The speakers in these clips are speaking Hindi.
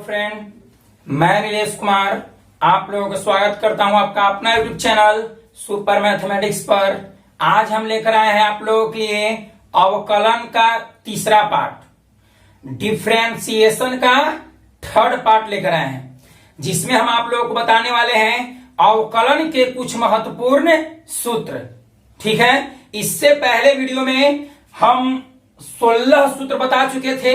फ्रेंड, मैं नीलेश कुमार आप लोगों का स्वागत करता हूं आपका अपना यूट्यूब चैनल सुपर मैथमेटिक्स पर। आज हम लेकर आए हैं आप लोगों के लिए अवकलन का तीसरा पार्ट, डिफरेंशिएशन का थर्ड पार्ट लेकर आए हैं, जिसमें हम आप लोगों को बताने वाले हैं अवकलन के कुछ महत्वपूर्ण सूत्र। ठीक है, इससे पहले वीडियो में हम 16 सूत्र बता चुके थे।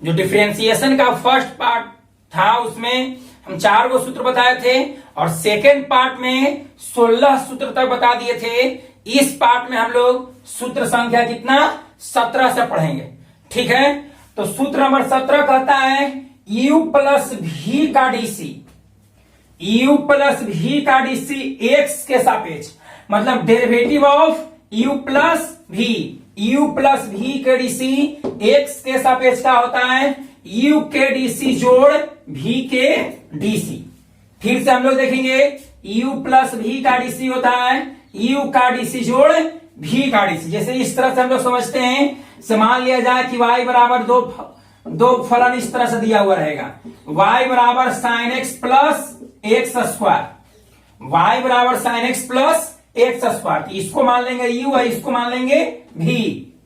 जो डिफरेंशिएशन का फर्स्ट पार्ट था उसमें हम 4 गो सूत्र बताए थे और सेकेंड पार्ट में 16 सूत्र तक बता दिए थे। इस पार्ट में हम लोग सूत्र संख्या कितना 17 से पढ़ेंगे। ठीक है, तो सूत्र नंबर 17 कहता है u प्लस भी का डीसी, u प्लस भी का डीसी x के सापेक्ष, मतलब डेरिवेटिव ऑफ u प्लस भी, u प्लस भी के डीसी x के सापेक्ष का होता है u के डीसी जोड़ v के डीसी। फिर से हम लोग देखेंगे u प्लस v का डीसी होता है u का डीसी जोड़ v का डीसी। जैसे इस तरह से हम लोग समझते हैं, से मान लिया जाए कि y बराबर दो फलन इस तरह से दिया हुआ रहेगा, y बराबर sign X plus x square, y बराबर sign X plus x square. इसको मान लेंगे u है, इसको मान लेंगे v,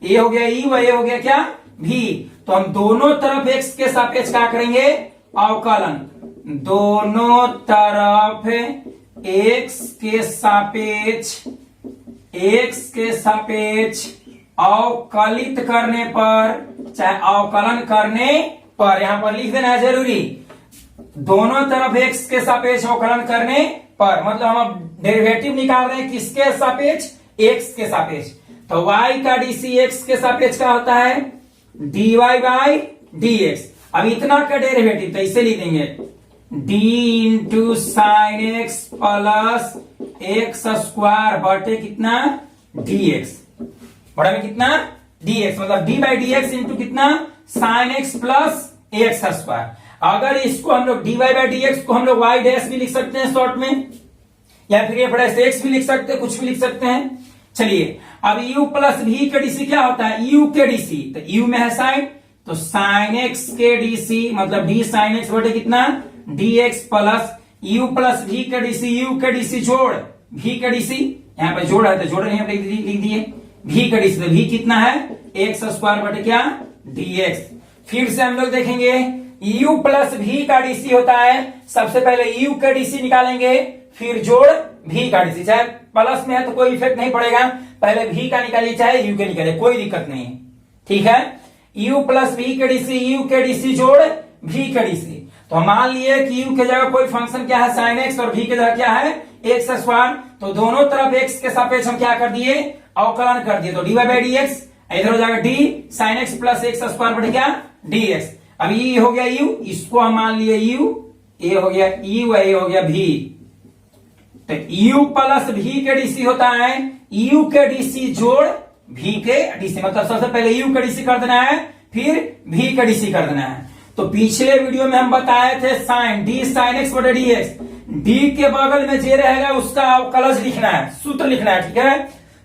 ये हो गया u है, ये हो गया क्या v। तो हम दोनों तरफ x के सापेक्ष क्या करेंगे अवकलन, दोनों तरफ x के सापेक्ष अवकलित करने पर, चाहे अवकलन करने पर, यहां पर लिख देना है जरूरी, दोनों तरफ x के सापेक्ष अवकलन करने पर, मतलब हम डेरिवेटिव निकाल रहे हैं किसके सापेक्ष, x के सापेक्ष। तो y का डीसी x के सापेक्ष का होता है dy बाई dx। अब इतना का डेरिवेटिव तो इसे लिख देंगे d into sine X plus x square बटे कितना dx, बड़ा में कितना dx, मतलब d by D X into कितना sine X plus x square. अगर इसको हम लोग dy बाई डी एक्स को हम लोग y डैश भी लिख सकते हैं शॉर्ट में, या फिर बड़ा x भी लिख सकते हैं, कुछ भी लिख सकते हैं। चलिए, अब u प्लस v के डीसी क्या होता है u के डीसी, तो u में है साइन, तो साइन एक्स के डीसी मतलब d साइन एक्स बटे कितना dx plus u plus v के डीसी, u के डीसी जोड़ v के डीसी, यहाँ पे जोड़ है तो जोड़ यहाँ पे लिख दिए v के डीसी, तो v कितना है एक्स स्क्वायर बटे क्या dx। फिर से हम लोग देखेंगे u प्लस v का डीसी होता है, सबसे पहले u के डीसी निकालेंगे, फिर जोड़ v का डीसी, चाहे प्लस में है तो कोई इफेक्ट नहीं पड़ेगा, पहले v का निकालिए चाहे u के निकालिए, कोई दिक्कत नहीं है। ठीक है, u प्लस v के डीसी, u के डीसी जोड़ v के डीसी। तो हम मान लिए कि u के जगह कोई फंक्शन क्या है साइन एक्स और v के जगह क्या है एक्स स्क्वायर, तो दोनों तरफ x के सापेक्ष हम क्या कर दिए अवकलन कर दिए, तो dy बाई डी एक्स, इधर हो जाएगा d sign X plus x square बटे क्या dx। अब ये हो गया u, इसको हम मान लिए u, ये हो गया u, ये हो गया v। तो u प्लस v के डीसी होता है u के डीसी जोड़ v के डीसी, मतलब सबसे पहले u के डीसी कर देना है, फिर v के डीसी कर देना है। तो पिछले वीडियो में हम बताए थे साइन d साइन एक्स बटे डी एक्स, d के बगल में जे रहेगा उसका अवकलज लिखना है, सूत्र लिखना है। ठीक है,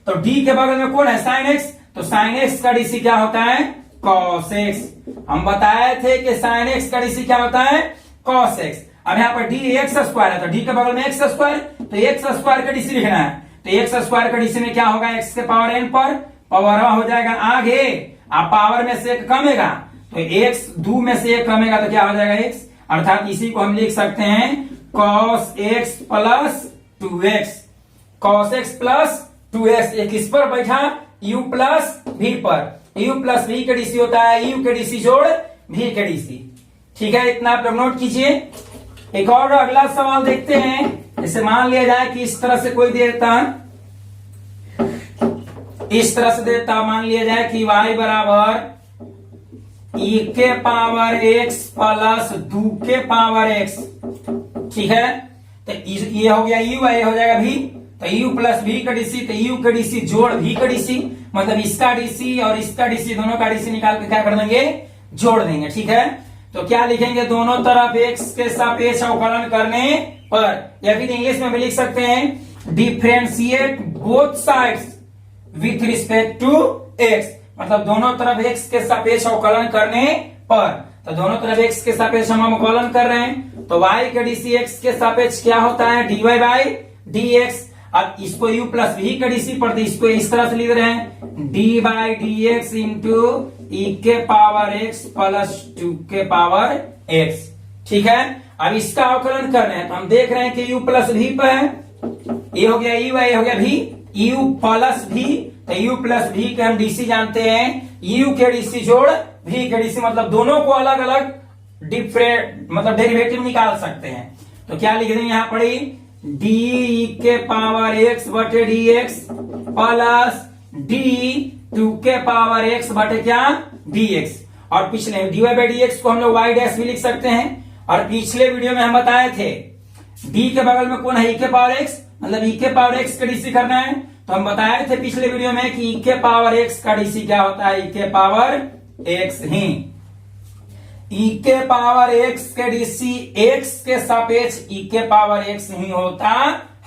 तो d के बगल में कौन है साइन एक्स, तो साइन एक्स का डीसी क्या होता है कॉस एक्स। हम बताए थे कि साइन एक्स का डीसी क्या होता है कॉस एक्स। अब यहाँ पर d एक्स स्क्वायर है, तो d के बगल में एक्स स्क्वायर, तो एक्स स्क्वायर का डीसी लिखना है, तो एक्स स्क्वायर का डीसी में क्या होगा x के पावर n पर पावर हो जाएगा आगे, अब पावर में से एक कमेगा, तो x दो में से एक कमेगा तो क्या हो जाएगा x, अर्थात इसी को हम लिख सकते हैं cos x plus 2x, cos x plus 2x। एक इस पर बैठा u प्लस v पर, u प्लस v के डीसी होता है u के डीसी जोड़ v के डीसी। ठीक है, इतना आप लोग नोट कीजिए। एक और अगला सवाल देखते हैं। जैसे मान लिया जाए कि इस तरह से कोई देता, इस तरह से देता, मान लिया जाए कि y बराबर ई के पावर एक्स प्लस 2 के पावर एक्स, ठीक है। तो ये हो गया यू, ये हो जाएगा भी, तो यू प्लस भी का डीसी, तो यू का डीसी जोड़ भी का डीसी, मतलब इसका डीसी और इसका डीसी दोनों का डीसी निकाल के क्या कर देंगे, जोड़ देंगे, ठीक है। तो क्या लिखेंगे, दोनों तरफ एक्स के सापेक्ष अवकलन करने पर, या फिर इंग्लिश में भी लिख सकते हैं differentiate both sides with respect to x, मतलब दोनों तरफ एक्स के सापेक्ष अवकलन करने पर। तो दोनों तरफ एक्स के सापेक्ष हम अवकलन कर रहे हैं, तो y का डीसी एक्स के सापेक्ष क्या होता है, dy बाई dx। अब इसको u प्लस v का डीसी पढ़ते, इसको इस तरह से लिख रहे हैं d by D X into E के पावर x प्लस 2 के पावर x, ठीक है। अब इसका अवकलन कर रहे हैं, तो हम देख रहे हैं कि u प्लस v पर है, ये हो गया u, ये हो गया v, u प्लस v, तो u प्लस v के हम डीसी जानते हैं, u के डीसी जोड़ v के डीसी, मतलब दोनों को अलग अलग डिफरेंट मतलब डेरिवेटिव निकाल सकते हैं। तो क्या लिख देंगे, यहां पड़ी डी के पावर एक्स बटे डी एक्स प्लस डी 2 के पावर एक्स बटे क्या, डी एक्स। और पिछले d y by D x को हम लोग वाई डैश भी लिख सकते हैं, और पिछले वीडियो में हम बताए थे डी के बगल में कौन है, ई के पावर एक्स, मतलब ई के पावर एक्स का डीसी करना है। तो हम बताए थे पिछले वीडियो में कि ई के पावर एक्स का डीसी क्या होता है, ई के पावर एक्स ही, ई के पावर एक्स के डीसी एक्स के सापेक्ष ई के पावर एक्स ही होता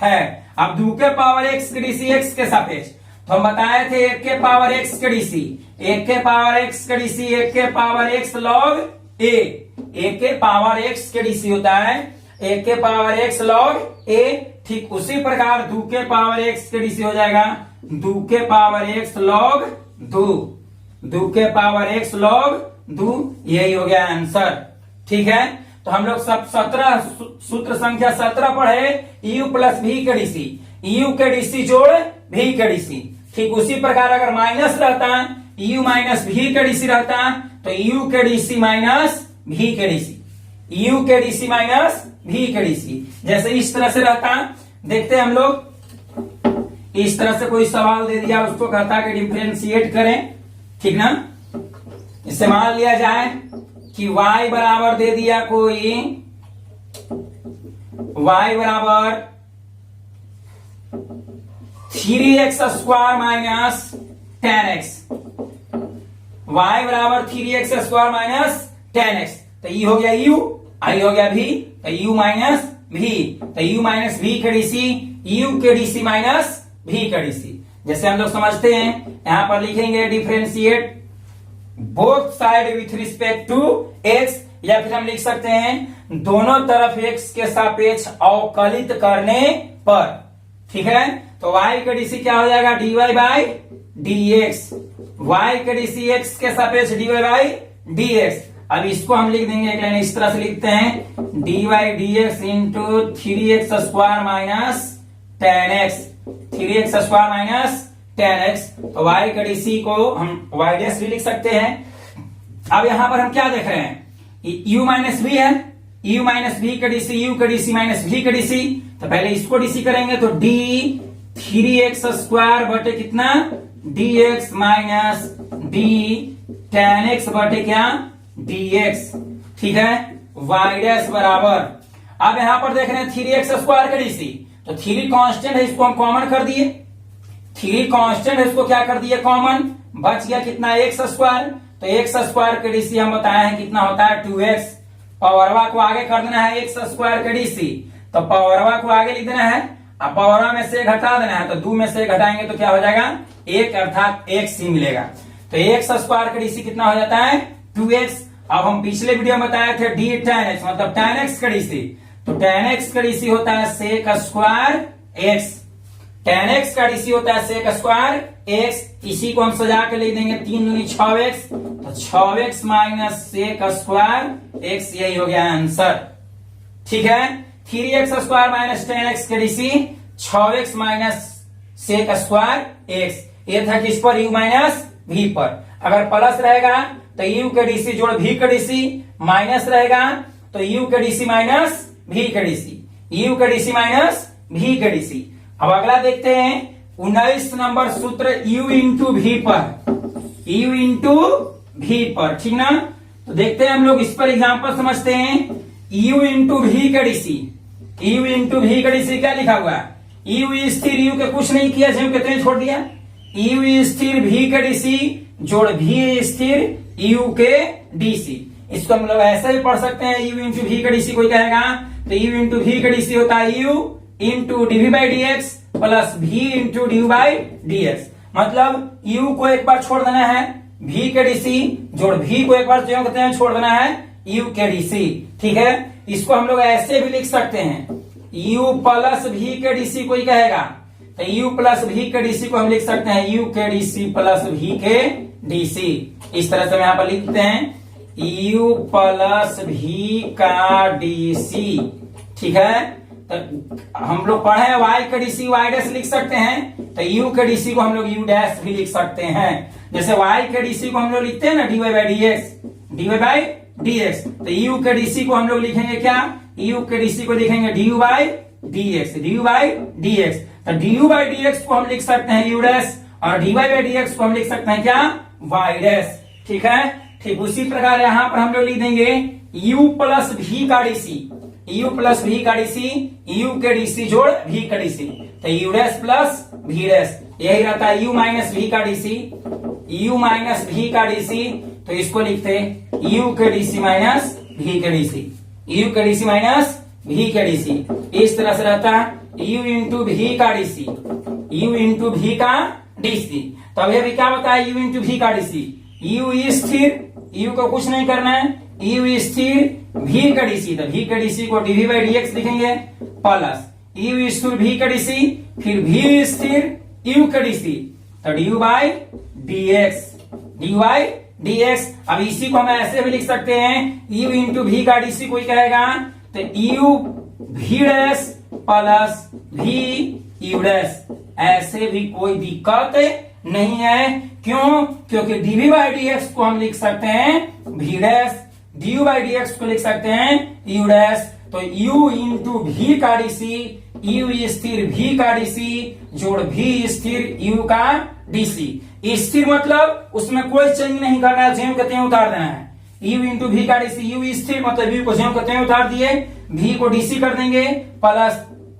है। अब 2 के पावर एक्स के डीसी एक्स के सापेक्ष, तो हम बताए थे 1 के पावर एक्स के डीसी, 1 के पावर एक्स के डीसी 1 के पावर एक्स लॉग ए, 1 के पावर एक्स के डीसी होता है 1 के पावर एक्स लॉग ए, ठीक उसी प्रकार 2 के पावर एक्स के डीसी हो जाएगा 2 के पावर एक्स लॉग 2, 2 के पावर एक्स लॉग 2, यही हो गया आंसर, ठीक है। तो हम लोग सब 17 सूत्र संख्या 17 पढ़े, यू प्लस भी के डीसी, यू के डीसी जोड़ भी के डीसी, ठीक उसी प्रकार अगर माइनस रहता, यू माइनस भी के डीसी रहता, तो यू के डीसी माइनस भी के डीसी, यू के डीसी माइनस भी के डीसी, जैसे इस तरह से रहता। देखते हैं हम लोग, इस तरह से कोई सवाल दे दिया, उसको कहता है कि डिफरेंशिएट करें, ठीक ना। इससे मान लिया जाए कि y बराबर दे दिया कोई, y बराबर 3x square minus 10x, y बराबर 3x स्क्वायर माइनस 10x, तो ये हो गया u, आई हो गया v, तो u माइनस v, तो u माइनस v के डीसी, u के डीसी माइनस v के डीसी। जैसे हम लोग समझते हैं, यहां पर लिखेंगे differentiate both side with respect to x, या फिर हम लिख सकते हैं दोनों तरफ x के सापेक्ष अवकलित करने पर, ठीक है। तो y का डीसी क्या हो जाएगा, dy बाई dx, y का डीसी x के सापेक्ष dy बाई dx। अब इसको हम लिख देंगे एक लाइन इस तरह से लिखते हैं dy dx into 3x square minus 10x, 3x square minus 10x, तो y का डीसी को हम y डैश भी लिख सकते हैं। अब यहां पर हम क्या देख रहे हैं, u माइनस v है, u माइनस v का डीसी, u का डीसी माइनस v का डीसी, तो पहले इसको डीसी करेंगे, तो d 3x स्क्वायर बटे कितना, dx माइनस d 10x बटे क्या, dx, ठीक है। y डैश बराबर, अब यहां पर देख रहे हैं 3x स्क्वायर का डीसी, तो 3 कांस्टेंट है, इसको हम कॉमन कर दिए, 3 कांस्टेंट है, इसको क्या कर दिए कॉमन, बच गया कितना, x स्क्वायर, तो x स्क्वायर के डीसी हम बताए हैं कितना होता है 2x, पावरवा को आगे कर देना है x स्क्वायर के डीसी, तो पावरवा को आगे लिख देना है, अब पावरवा में से घटा देना है, तो 2 में से घटाएंगे तो क्या हो जाएगा 1, अर्थात x ही मिलेगा। तो x स्क्वायर का डीसी कितना हो जाता है 2x। अब हम पिछले वीडियो में बताए थे d tan x मतलब tan x का डीसी, तो tan x का डीसी होता है sec square x, tan x का डीसी होता है sec स्क्वायर x, इसी को हम सजा के लिख देंगे 3 दूनी 6x, तो 6x minus sec square x, यही हो गया आंसर, ठीक है। 3x स्क्वायर माइनस 10x के DC 6x minus sec square x, ये था किस पर, u माइनस v पर। अगर प्लस रहेगा तो u के डीसी जोड़ v के डीसी, माइनस रहेगा तो u के डीसी माइनस v के डीसी, u के डीसी माइनस v के डीसी। अब अगला देखते हैं 19 नंबर सूत्र u इंटू v पर, u इंटू v पर, ठीक ना। तो देखते हैं हम लोग इस पर एग्जांपल समझते हैं। u इंटू भी का डीसी, u इंटू भी का डीसी क्या लिखा हुआ है? u स्थिर u के कुछ नहीं किया, ज्यों कहते हैं छोड़ दिया। u स्थिर भी का डीसी जोड़ भी स्थिर u के डीसी। इसको हम लोग ऐसे भी पढ़ सकते हैं, u इंटू भी का डीसी कोई कहेगा तो u इंटू भी का डीसी होता है u into DV by D X plus V into D by D X. मतलब u को एक बार छोड़ देना है, v के डीसी जोड़ v को एक बार जो कहते हैं छोड़ देना है u के डीसी। ठीक है, इसको हम लोग ऐसे भी लिख सकते हैं, u प्लस v के डीसी कोई कहेगा तो u प्लस v के डीसी को हम लिख सकते हैं u के डीसी प्लस v के डीसी। इस तरह से हम यहां पर लिखते हैं u प्लस v का डीसी। ठीक है, तो हम लोग पढ़े हैं y का डीसी y डैश लिख सकते हैं, तो u के डीसी को हम लोग u डैश भी लिख सकते हैं। जैसे y के डीसी को हम लोग लिखते हैं ना dy बाई डी एक्स, तो u के डीसी को हम लोग लिखेंगे क्या? u के डीसी को लिखेंगे du बाई डी एक्स। तो du बाई डी एक्स को हम लिख सकते हैं u डैश और dy बाई डी एक्स को हम लिख सकते हैं क्या? y dash. ठीक है, ठीक उसी प्रकार यहां पर हम लोग लिख देंगे u प्लस v का डीसी, u प्लस v का डीसी, u के डीसी जोड़ v का डीसी, तो u dash plus v dash. यही रहता है u माइनस v का डीसी, u माइनस v का डीसी, तो इसको लिखते u के डीसी माइनस v के डीसी, u के डीसी माइनस v के डीसी। इस तरह से रहता है u इंटू v का डीसी, u इंटू v का डीसी। तो अभी अभी क्या बताया u इंटू v का डीसी? u स्थिर, u को कुछ नहीं करना है, u स्थिर v का डीसी, तो v का डीसी को dv बाई डी एक्स लिखेंगे प्लस u स्थिर v का डीसी, फिर v स्थिर u का डीसी, तो du बाई डी एक्स। अब इसी को हम ऐसे भी लिख सकते हैं u इंटू v का डीसी कोई कहेगा तो u v dash plus v u dash. ऐसे भी कोई दिक्कत नहीं है, क्यों? क्योंकि dv बाई डी एक्स को हम लिख सकते हैं v dash, du by D x को लिख सकते हैं u डैश। तो u इंटू v का डीसी, u स्थिर v का डीसी जोड़ v स्थिर u का डीसी। स्थिर मतलब उसमें कोई चेंज नहीं करना है, ज्यों कहते हैं उतार देना है। u इंटू v का डीसी, u स्थिर मतलब v को ज्यों कहते हैं उतार दिए, v को डीसी कर देंगे प्लस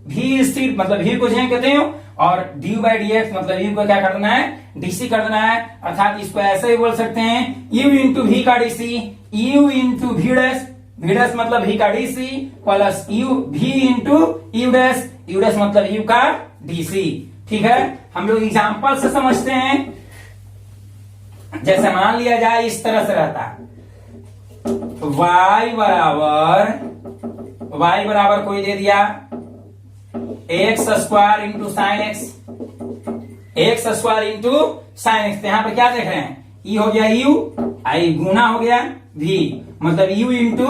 v स्थिर मतलब v को ज्यों कहते हैं और dy बाई डी एक्स मतलब u को क्या कर देना है? डीसी कर देना है। अर्थात इसको ऐसे ही बोल सकते हैं u इंटू v का DC, u into v dash, v dash मतलब v का DC plus u v into u dash, u dash मतलब u का डीसी। ठीक है, हम लोग एग्जांपल से समझते हैं। जैसे मान लिया जाए इस तरह से रहता है y बराबर कोई दे दिया x square into sine x, x square into sine x. यहाँ पर क्या देख रहे हैं? ई हो गया u, आई गुना हो गया v, मतलब u इंटू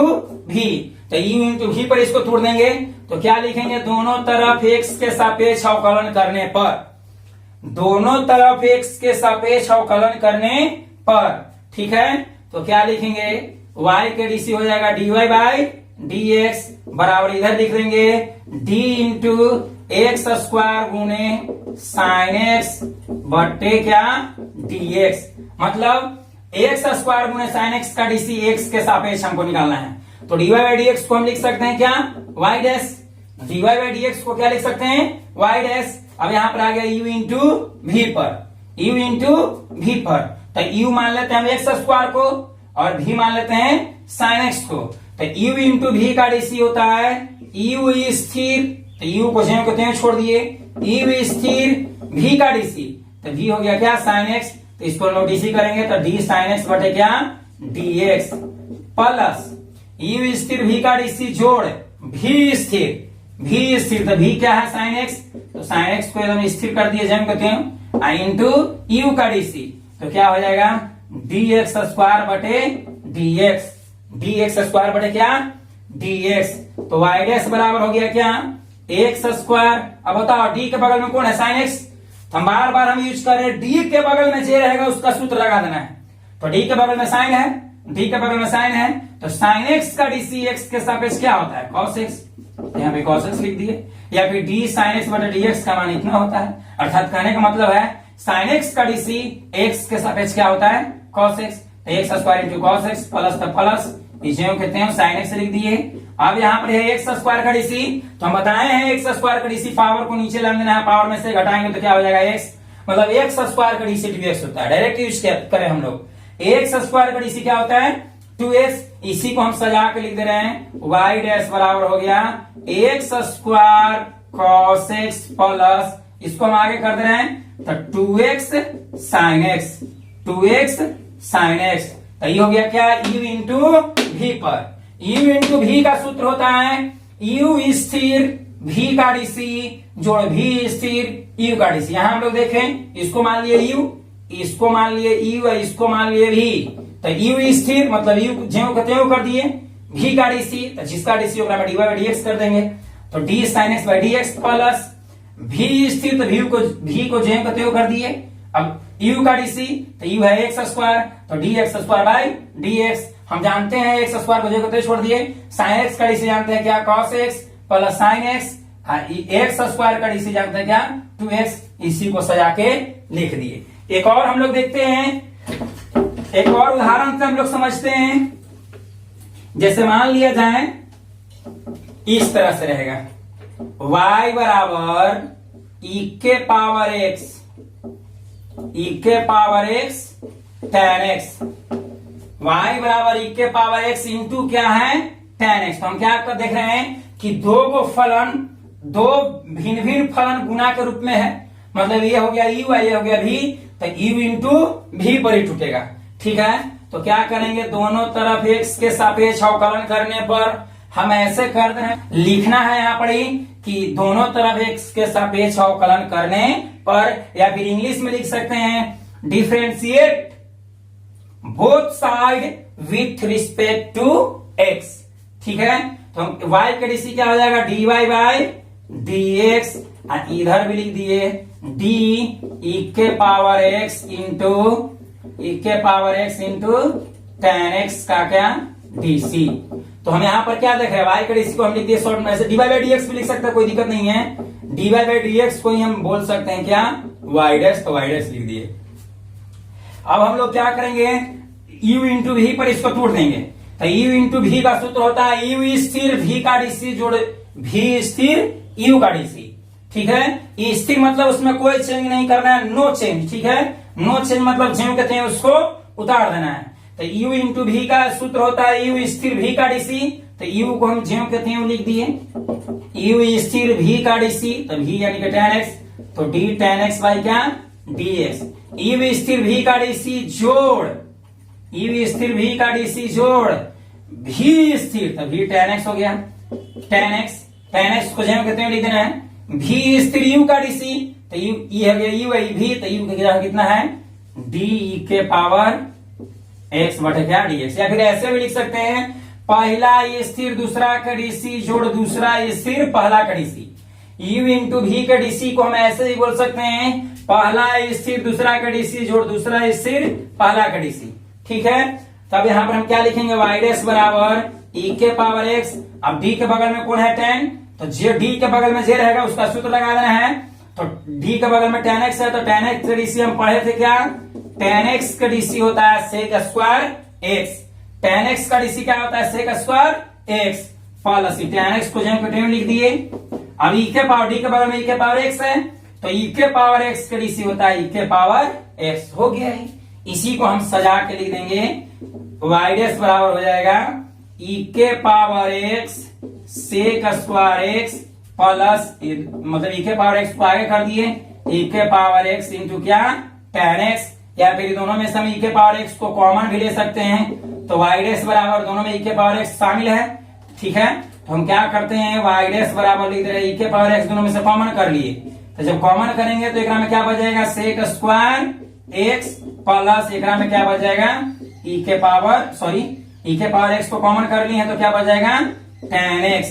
v। तो u इंटू v पर इसको तोड़ देंगे तो क्या लिखेंगे? दोनों तरफ x के सापेक्ष अवकलन करने पर, दोनों तरफ x के सापेक्ष अवकलन करने पर। ठीक है, तो क्या लिखेंगे? y के डीसी हो जाएगा dy बाई डी एक्स बराबर इधर लिख देंगे d इंटू एक्स स्क्वायर गुने साइन एक्स बटे क्या? dx। मतलब एक्स स्क्वायर गुने साइन एक्स का डीसी एक्स के सापेक्ष हमको निकालना है, तो dy बाई डी एक्स को हम लिख सकते हैं क्या? y dash. dy by D x को क्या लिख सकते हैं? y dash. अब यहां पर आ गया u इंटू v पर, u इंटू v पर, तो u मान लेते हैं हम एक्स स्क्वायर को और v मान लेते हैं साइन एक्स को। तो u इंटू v का डीसी होता है u स्थिर, तो u को ज्यों कहते हैं छोड़ दिए, u स्थिर v का डीसी, तो v हो गया क्या? Sine x. तो इसको लोग डीसी करेंगे तो d साइन एक्स बटे क्या? dx प्लस u स्थिर v का डीसी जोड़ v स्थिर, तो v क्या है? साइन एक्स, तो साइन एक्स को एकदम स्थिर कर दिए ज्यों कहते हैं, आई इंटू u का डीसी, तो क्या हो जाएगा? dx स्क्वायर बटे dx, dx स्क्वायर बटे क्या? dx। तो y डैश बराबर हो गया क्या? x square. अब बताओ d के बगल में कौन है? Sine x। हम बार हम यूज कर रहे हैं, d के बगल में जे रहेगा उसका सूत्र लगा देना है। तो d के बगल में साइन है, d के बगल में साइन है, तो साइन x का डीसी x के सापेक्ष क्या होता है? cos x। यहाँ पे cos x लिख दिए, या फिर d साइन x बटे dx का मान इतना होता है। अर्थात कहने का मतलब है साइन x का डीसी x के सापेक्ष क्या होता है? cos x। तो x square into cos x plus तो प्लस ज्यों कहते हैं साइन एक्स लिख दिए। अब यहाँ पर है एक्स स्क्वायर का डीसी, तो हम बताए हैं एक्स स्क्वायर का डीसी पावर को नीचे लाने देना है, पावर में से घटाएंगे तो क्या हो जाएगा एक्स, मतलब एक्स स्क्वायर का डीसी 2x होता है। डायरेक्ट यूज करें हम लोग, एक्स स्क्वायर का डीसी क्या होता है 2x, इसी को हम सजा के लिख दे रहे हैं वाई डैश बराबर हो गया x square cos x plus इसको हम आगे कर दे रहे हैं तो 2x sine x, 2x sine x. तो ये हो गया क्या u इंटू भी पर, u इंटू भी का सूत्र होता है u स्थिर v का डीसी जोड़ v स्थिर u का डीसी। यहां हम लोग देखें, इसको मान लिए u, इसको मान लिए u और इसको मान लिए v, तो u स्थिर मतलब u ज्यों का त्यों कर दिए, v का डीसी तो जिसका डीसी होगा dy बाई dx कर देंगे, तो d sin x by dx plus v स्थिर तो v को ज्यों का त्यों कर दिए। अब u का डीसी तो u है एक्स स्क्वायर तो dx स्क्वायर बाई dx, हम जानते हैं एक्स स्क्वायर को ज्यों का त्यों छोड़ दिए। साइन x का डीसी जानते हैं क्या cos x plus sine x, x square का डीसी जानते हैं क्या 2x, इसी को सजा के लिख दिए। एक और हम लोग देखते हैं, एक और उदाहरण से हम लोग समझते हैं। जैसे मान लिया जाए इस तरह से रहेगा y बराबर e के पावर x, e के power x tan x, y बराबर e के पावर x इंटू क्या है tan x। तो हम क्या कर देख रहे हैं कि दो भिन्न भिन्न फलन गुना के रूप में है, मतलब ये हो गया u और ये हो गया v, तो u इंटू v पर ही टूटेगा। ठीक है, तो क्या करेंगे दोनों तरफ x के सापेक्ष अवकलन करने पर हम ऐसे कर रहे हैं, लिखना है यहाँ पर ही कि दोनों तरफ x के सापेक्ष अवकलन करने पर, या फिर इंग्लिश में लिख सकते हैं differentiate both side with respect to x। ठीक है, तो y का डीसी क्या हो जाएगा dy बाई dx, और इधर भी लिख दिए d e के power x into tan x का क्या dc। तो हम यहाँ पर क्या देख रहे हैं y का डीसी को हम लिख दिए शॉर्ट में से dy बाई dx भी लिख सकते हैं, कोई दिक्कत नहीं है। dy बाई dx को ही हम बोल सकते हैं क्या y डैश, तो y डैश लिख दिए। अब हम लोग क्या करेंगे u इंटू v पर इसको तोड़ देंगे, तो u इंटू v का सूत्र होता है u स्थिर v का डीसी जोड़ v स्थिर u का डीसी। ठीक है, ये स्थिर मतलब उसमें कोई चेंज नहीं करना है, नो चेंज। ठीक है, नो चेंज मतलब ज्यों कहते हैं उसको उतार देना है। तो u इंटू v का सूत्र होता है u स्थिर v का डीसी, तो u को हम ज्यों कहते हैं लिख दिए u स्थिर v का डीसी, तो v यानी कि tan x, तो d tan x बाई क्या dx। u स्थिर v का डीसी जोड़ u स्थिर v का डीसी जोड़ v स्थिर, तो v tan x हो गया, tan x को ज्यों कहते हैं लिख देना है v स्थिर u का डीसी, तो u ये हो गया u है v, तो u का कितना है d e के पावर x बटे क्या dx। या फिर ऐसे भी लिख सकते हैं पहला स्थिर दूसरा का डीसी जोड़ दूसरा स्थिर पहला का डीसी। u इंटू v के डीसी को हम ऐसे ही बोल सकते हैं पहला स्थिर दूसरा का डीसी जोड़ दूसरा स्थिर पहला का डीसी। ठीक है, तब यहाँ पर हम क्या लिखेंगे y डैश बराबर e के पावर x, अब d के बगल में कौन है tan, तो जे d के बगल में जे रहेगा उसका सूत्र लगा देना है, तो d के बगल में tan x है, तो tan x का डीसी हम पढ़े थे क्या tan x का डीसी होता है sec square x, tan x का डीसी क्या होता है sec square x plus tan x को जब लिख दिए। अब e के पावर d के बगल में e के पावर x है, तो e के पावर x का डीसी होता है e के पावर x हो गया है। इसी को हम सजा के लिख देंगे y डैश बराबर हो जाएगा e के power x sec square x plus मतलब e के पावर x को आगे कर दिए e के पावर x इंटू क्या tan x, या फिर दोनों में से हम e के पावर x को कॉमन भी ले सकते हैं, तो y डैश बराबर दोनों में e के पावर x शामिल है। ठीक है, तो हम क्या करते हैं y डैश बराबर लिख दे रहे e के पावर x दोनों में से कॉमन कर लिए, तो जब कॉमन करेंगे तो एकरा में क्या बच जाएगा sec स्क्वायर x प्लस एकरा में क्या बच जाएगा e के पावर x को कॉमन कर लिए हैं तो क्या बच जाएगा tan x।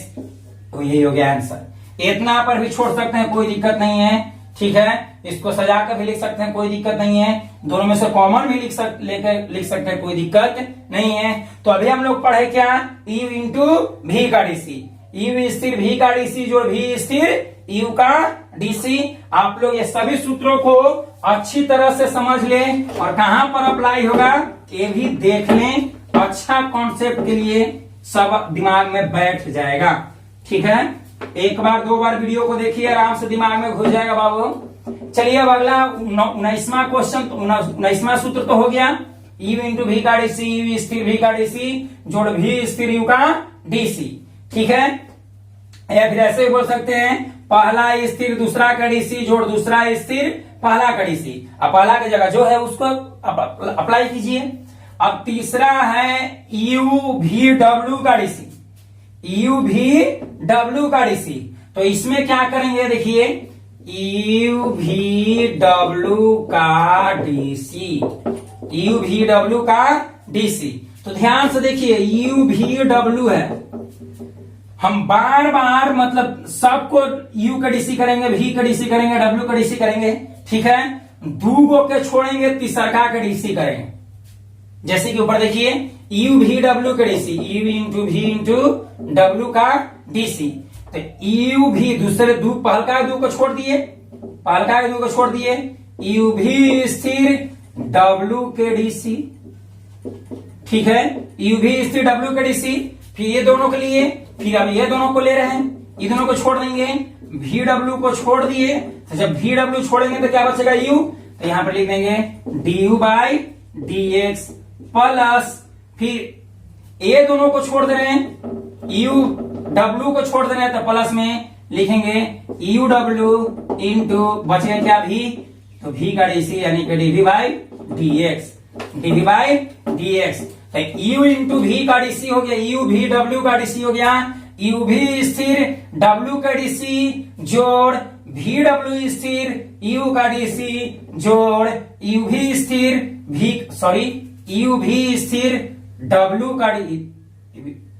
तो यही हो गया आंसर। इतना पर भी छोड़ सकते हैं, कोई दिक्कत नहीं है। ठीक है, इसको सजा कर भी लिख सकते हैं, कोई दिक्कत नहीं है। दोनों में से कॉमन भी लिख सकते हैं, कोई दिक्कत नहीं है। तो अभी हम लोग पढ़े क्या u इंटू v का डीसी, u स्थिर v का डीसी जोड़ v स्थिर u का डीसी। आप लोग ये सभी सूत्रों को अच्छी तरह से समझ लें और कहां पर अप्लाई होगा ये भी देख लें। अच्छा कॉन्सेप्ट के लिए सब दिमाग में बैठ जाएगा। ठीक है, एक बार दो बार वीडियो को देखिए, आराम से दिमाग में घुस जाएगा बाबू। चलिए अब अगला 19वां क्वेश्चन, 19वां सूत्र तो हो गया। यू इंटू भी का डीसी, यू स्थिर भी का डीसी जोड़ भी स्थिर यू का डीसी। ठीक है, या फिर ऐसे बोल सकते हैं पहला स्थिर दूसरा का डीसी जोड़ दूसरा स्थिर पहला का डीसी। अब पहला की जगह जो है उसको अप्लाई कीजिए। अब तीसरा है यू भी डब्ल्यू का डीसी, यू भी डब्ल्यू का डीसी। तो इसमें क्या करेंगे देखिए, यू भी डब्ल्यू का डीसी, यू भी डब्ल्यू का डीसी। तो ध्यान से देखिए यू भी डब्ल्यू है, हम बार बार मतलब सबको यू का डीसी करेंगे, भी का डीसी करेंगे, डब्ल्यू का डीसी करेंगे। ठीक है, दो गो के छोड़ेंगे, तीसरका का डीसी करेंगे। जैसे कि ऊपर देखिए यू भी डब्ल्यू का डीसी, यू इंटू भी इंटू डब्ल्यू का डीसी। तो यू भी दूसरे दो पहलका दो को छोड़ दिए, पहलका दो को छोड़ दिए, यू भी स्थिर डब्ल्यू के डीसी। ठीक है, यू भी स्थिर डब्ल्यू के डीसी। फिर ये दोनों के लिए, फिर अब ये दोनों को ले रहे हैं, ये दोनों को छोड़ देंगे, भी डब्ल्यू को छोड़ दिए। तो जब भी डब्ल्यू छोड़ेंगे तो क्या बचेगा यू, तो यहां पर लिख देंगे D you by D X plus, फिर ये दोनों को छोड़ दे रहे हैं, यू डब्ल्यू को छोड़ दे रहे हैं, तो प्लस में लिखेंगे यू डब्ल्यू इंटू बचेगा क्या भी, तो भी का डीसी यानी कि dv by D x, dv by D x. तो यू इंटू भी का डीसी हो गया, यू भी डब्ल्यू का डीसी हो गया, यू भी स्थिर डब्ल्यू का डीसी जोड़ भी डब्ल्यू स्थिर यू का डीसी जोड़ यू भी स्थिर भी यू भी स्थिर डब्ल्यू का,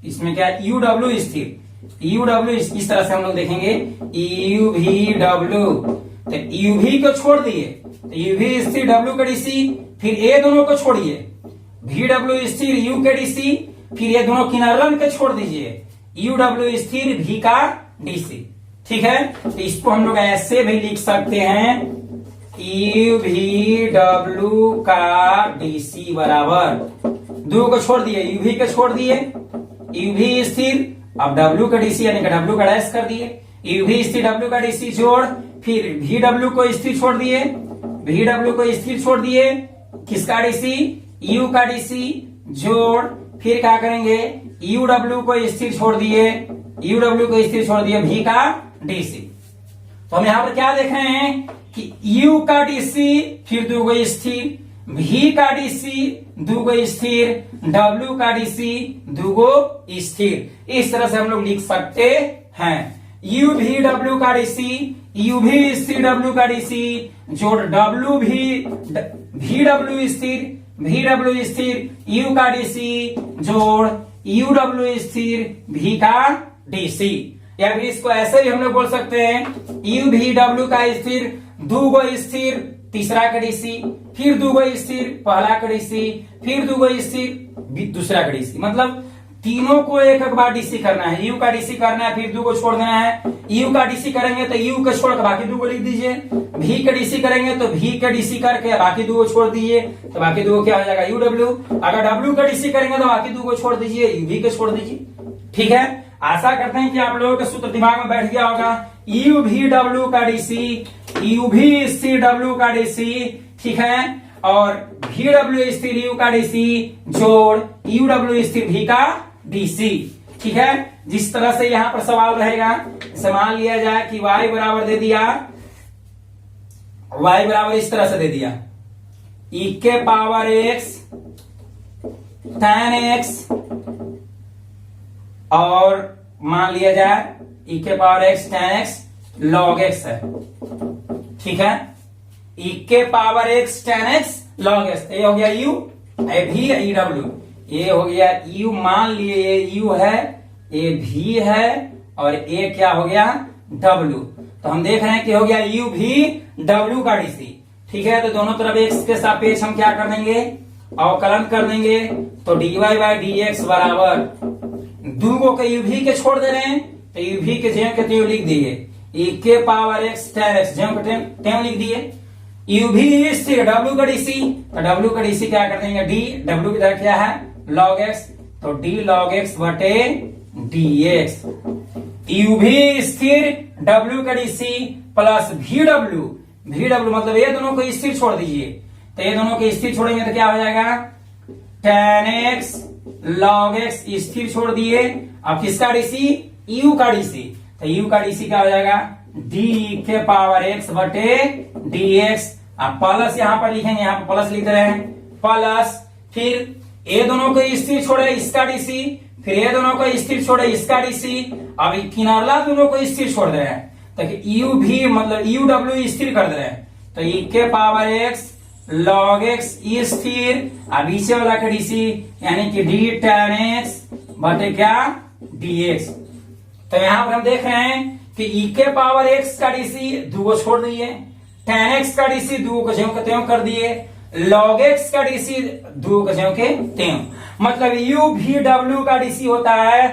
इसमें क्या यू डब्ल्यू स्थिर, यू डब्ल्यू इस तरह से हम लोग देखेंगे यू भी डब्ल्यू। तो यू भी को छोड़ दिए, तो यू भी स्थिर डब्ल्यू का डीसी, फिर ये दोनों को छोड़िए, भी डब्ल्यू स्थिर यू के डीसी, फिर ये दोनों किनारन के छोड़ दीजिए, यू डब्ल्यू स्थिर भी का डीसी। ठीक है, तो इसको हम लोग ऐसे भी लिख सकते हैं यू भी डब्ल्यू का डीसी बराबर, दो को छोड़ दिए, यू भी के छोड़ दिए, यू भी स्थिर, अब डब्ल्यू का डीसी यानी कि डब्ल्यू का डैश कर दिए, यू भी स्थिर डब्ल्यू का डीसी जोड़, फिर भी डब्ल्यू को स्थिर छोड़ दिए, भी डब्ल्यू को स्थिर छोड़ दिए, किसका डीसी यू का डीसी जोड़, फिर क्या करेंगे यू डब्ल्यू को स्थिर छोड़ दिए, यू डब्ल्यू को स्थिर छोड़ दिए, भी का डीसी। तो हम यहां पर क्या देख रहे हैं कि यू का डीसी फिर दो गो स्थिर, भी का डीसी दो गो स्थिर, डब्ल्यू का डीसी दो गो स्थिर। इस तरह से हम लोग लिख सकते हैं यू भी डब्ल्यू का डीसी, यू भी स्थिर डब्ल्यू का डीसी जोड़ डब्ल्यू भी डब्ल्यू स्थिर, भी डब्ल्यू स्थिर यू का डीसी जोड़ यू डब्ल्यू स्थिर भी का डीसी। या फिर इसको ऐसे भी हम लोग बोल सकते हैं यू भी डब्ल्यू का स्थिर दो गो स्थिर तीसरा का डीसी, फिर दो गो स्थिर पहला का डीसी, फिर दो गो स्थिर दूसरा का डीसी। मतलब तीनों को एक एक बार डीसी करना है, यू का डीसी करना है, फिर दो को छोड़ देना है। यू का डीसी करेंगे तो यू को छोड़ कर बाकी दो को लिख दीजिए, भी का डीसी करेंगे तो भी का डीसी करके बाकी दो को छोड़ दीजिए, तो बाकी दो क्या हो जाएगा यू डब्ल्यू। अगर डब्ल्यू का डीसी करेंगे तो बाकी दो को छोड़ दीजिए, यू भी को छोड़ दीजिए। ठीक है, आशा करते हैं कि आप लोगों का सूत्र दिमाग में बैठ गया होगा। यू भी डब्ल्यू का डीसी, यू भी स्थिर डब्ल्यू का डीसी, ठीक है, और भी डब्ल्यू स्थिर यू का डीसी जोड़ यू डब्ल्यू स्थिर भी का डीसी। ठीक है, जिस तरह से यहां पर सवाल रहेगा, मान लिया जाए कि y बराबर दे दिया, y बराबर इस तरह से दे दिया e के पावर x tan x, और मान लिया जाए e के power x tan x log x है। ठीक है, e के power x tan x log x, ये हो गया u, ये भी e w, ये हो गया u, मान लिए ये u है, ये भी है, और ये क्या हो गया w। तो हम देख रहे हैं कि हो गया u भी w का डीसी। ठीक है, तो दोनों तरफ x के सापेक्ष हम क्या कर देंगे, अवकलन कर देंगे। तो dy बाई डी एक्स बराबर दो गो के u भी के छोड़ दे रहे हैं, तो u भी के ज्यों के त्यों लिख दिए, e के पावर x tan x ज्यों के त्यों लिख दिए। यू भी स्थिर डब्ल्यू का डीसी, तो डब्ल्यू का डीसी क्या कर देंगे डी, डब्ल्यू की जगह क्या है लॉग एक्स, तो डी लॉग एक्स बटे डी एक्स। यू भी स्थिर डब्ल्यू का DC plus V W, V W मतलब ये दोनों को स्थिर छोड़ दीजिए, तो ये दोनों को स्थिर छोड़ेंगे तो क्या हो जाएगा tan x log x स्थिर छोड़ दिए। अब किसका डीसी u का डीसी, तो u का डीसी क्या हो जाएगा d के पावर x बटे dx। अब प्लस यहां पर लिखेंगे, यहां पर प्लस लिख रहे हैं प्लस, फिर ये दोनों को स्थिर छोड़े इसका डीसी, फिर ये दोनों को स्थिर छोड़े इसका डीसी। अब किनारला दोनों को स्थिर छोड़ दे रहे हैं, तो u भी मतलब u w स्थिर कर दे रहे हैं, तो e के पावर x log x स्थिर, अब इसे वाला का डीसी यानी कि डी tan x बटे क्या dx। तो यहां पर हम देख रहे हैं कि e के पावर x का डीसी दो को छोड़ दिए, tan x का डीसी दो को ज्यों के त्यों कर दिए, log x का डीसी दो को ज्यों के त्यों, मतलब u भी w का डीसी होता है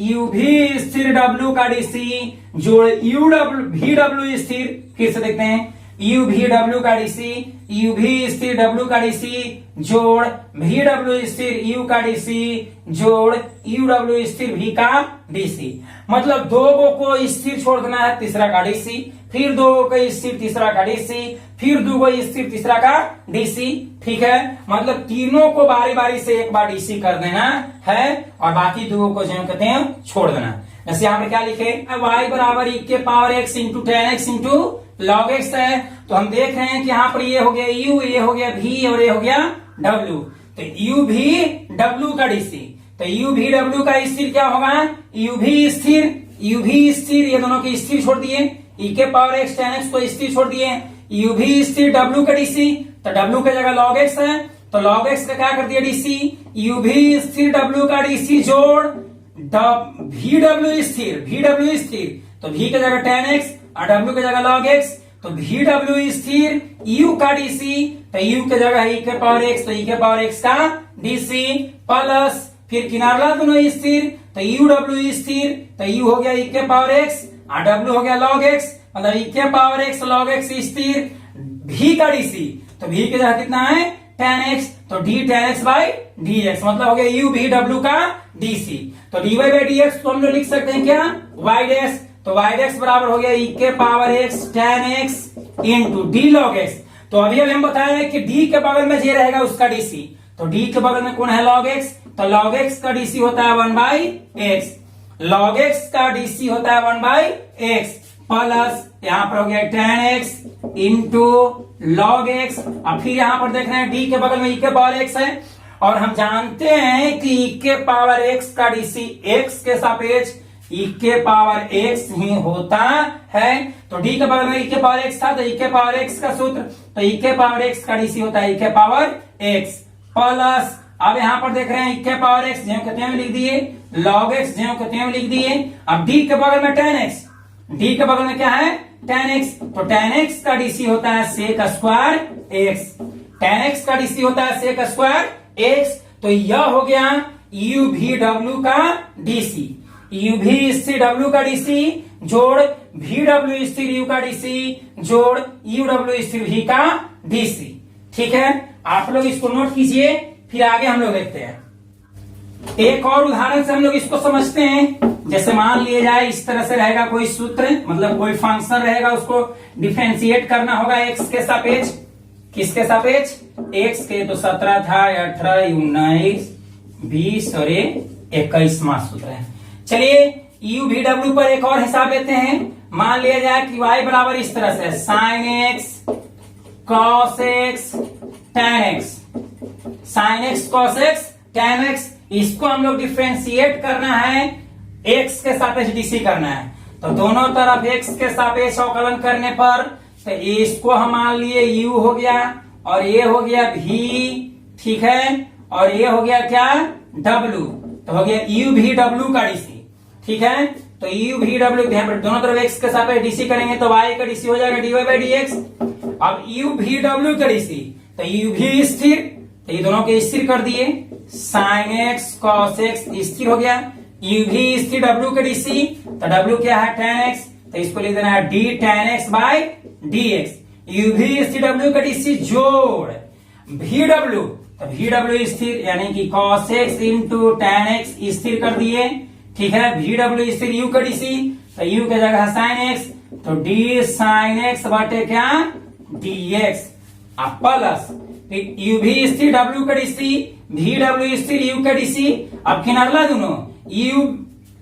u भी स्थिर w का डीसी जोड़ u v w स्थिर, फिर से देखते हैं u v w का डीसी, u भी स्थिर w का डीसी जोड़ v w स्थिर u का डीसी जोड़ u w स्थिर v का डीसी, मतलब दो को स्थिर छोड़ देना है तीसरा का डीसी, फिर दो को स्थिर तीसरा का डीसी, फिर दो को स्थिर तीसरा का डीसी। ठीक है, मतलब तीनों को बारी बारी से एक बार डीसी कर देना है और बाकी दो को जो कहते हैं छोड़ देना। जैसे यहाँ पे क्या लिखे y बराबर e के power x into tan x into log x है, तो हम देख रहे हैं कि यहाँ पर ये हो गया u, ये हो गया v और ये हो गया w, तो u भी w का डीसी, तो u भी w का स्थिर क्या होगा u भी स्थिर, u भी स्थिर, ये दोनों के स्थिर छोड़ दिए, e के पावर x tan x को स्थिर छोड़ दिए, u भी स्थिर w का डीसी, तो w की जगह log x है, तो log x का क्या कर दिया डीसी, u भी स्थिर w का डीसी जोड़ v w स्थिर, v w स्थिर, तो v की जगह tan x और w की जगह log x, तो v w स्थिर u का डीसी, तो u की जगह e के पावर x, तो e के पावर x का डीसी प्लस फिर किनारला दोनों स्थिर, तो u w स्थिर, तो u हो गया e के पावर x और w हो गया log x, मतलब e के पावर x log x स्थिर, v का डीसी, तो v की जगह कितना है tan x, तो d tan x by dx, मतलब हो गया u v w का डीसी, तो dy बाई dx को हम लोग लिख सकते हैं क्या y डैश, तो y डैश बराबर हो गया e के power x tan x into d log x। तो अभी हम बताए कि d के बगल में जे रहेगा उसका डीसी, तो d के बगल में कौन है log x, तो log x का डीसी होता है 1 बाई x, log x का डीसी होता है 1 बाई x प्लस यहाँ पर हो गया tan x into log x। अब फिर यहाँ पर देख रहे हैं d के बगल में e के पावर x है और हम जानते हैं कि e के पावर x का डीसी x के सापेक्ष e के पावर x ही होता है, तो d के बगल में e के पावर x था, तो e के पावर x का सूत्र, तो e के पावर x का डीसी होता है e के पावर x प्लस, अब यहाँ पर देख रहे हैं e के पावर x ज्यों कहते हैं लिख दिए, log x ज्यों कहते हैं लिख दिए। अब d के बगल में tan x, d के बगल में क्या है tan x, तो tan x का डीसी होता है sec square x, tan x का डीसी होता है sec स्क्वायर x, तो यह हो गया u v w का डीसी, u भी स्थिर w का डीसी जोड़ v w स्थिर u का डीसी जोड़ u w स्थिर v का डीसी। ठीक है, आप लोग इसको नोट कीजिए, फिर आगे हम लोग देखते हैं। एक और उदाहरण से हम लोग इसको समझते हैं। जैसे मान लिया जाए इस तरह से रहेगा कोई सूत्र, मतलब कोई फंक्शन रहेगा, उसको डिफरेंशिएट करना होगा x के सापेक्ष, किसके सापेक्ष x के, तो 17 था 18 19 20 और 21वां सूत्र है। चलिए u v w पर एक और हिसाब लेते हैं। मान लिया जाए कि y बराबर इस तरह से sin x cos x tan x, sin x cos x tan x, इसको हम लोग डिफरेंशिएट करना है, x के सापेक्ष डीसी करना है, तो दोनों तरफ x के सापेक्ष अवकलन करने पर, तो इसको हम मान लिए u हो गया और ये हो गया v, ठीक है, और ये हो गया क्या w, तो हो गया u v w का डीसी। ठीक है, तो u v w दोनों तरफ x के सापेक्ष डीसी करेंगे तो y का डीसी हो जाएगा dy बाई dx। अब u v w का डीसी, तो u v स्थिर, तो ये दोनों के स्थिर कर दिए, sin x cos x स्थिर हो गया, u v स्थिर w का डीसी, तो w क्या है tan x, तो इसको लिख देना है d tan x by dx। You भी स्थिर डब्ल्यू का डीसी जोड़ भी डब्ल्यू, तो भी डब्ल्यू स्थिर यानी कि cos x into tan x स्थिर कर दिए, ठीक है। भी डब्ल्यू स्थिर यू का डीसी, तो यू की जगह sin x, तो डी sin x बटे क्या dx, अब प्लस यू भी स्थिर डब्ल्यू का डीसी, भी डब्ल्यू स्थिर यू का डीसी, अब किनारला दोनों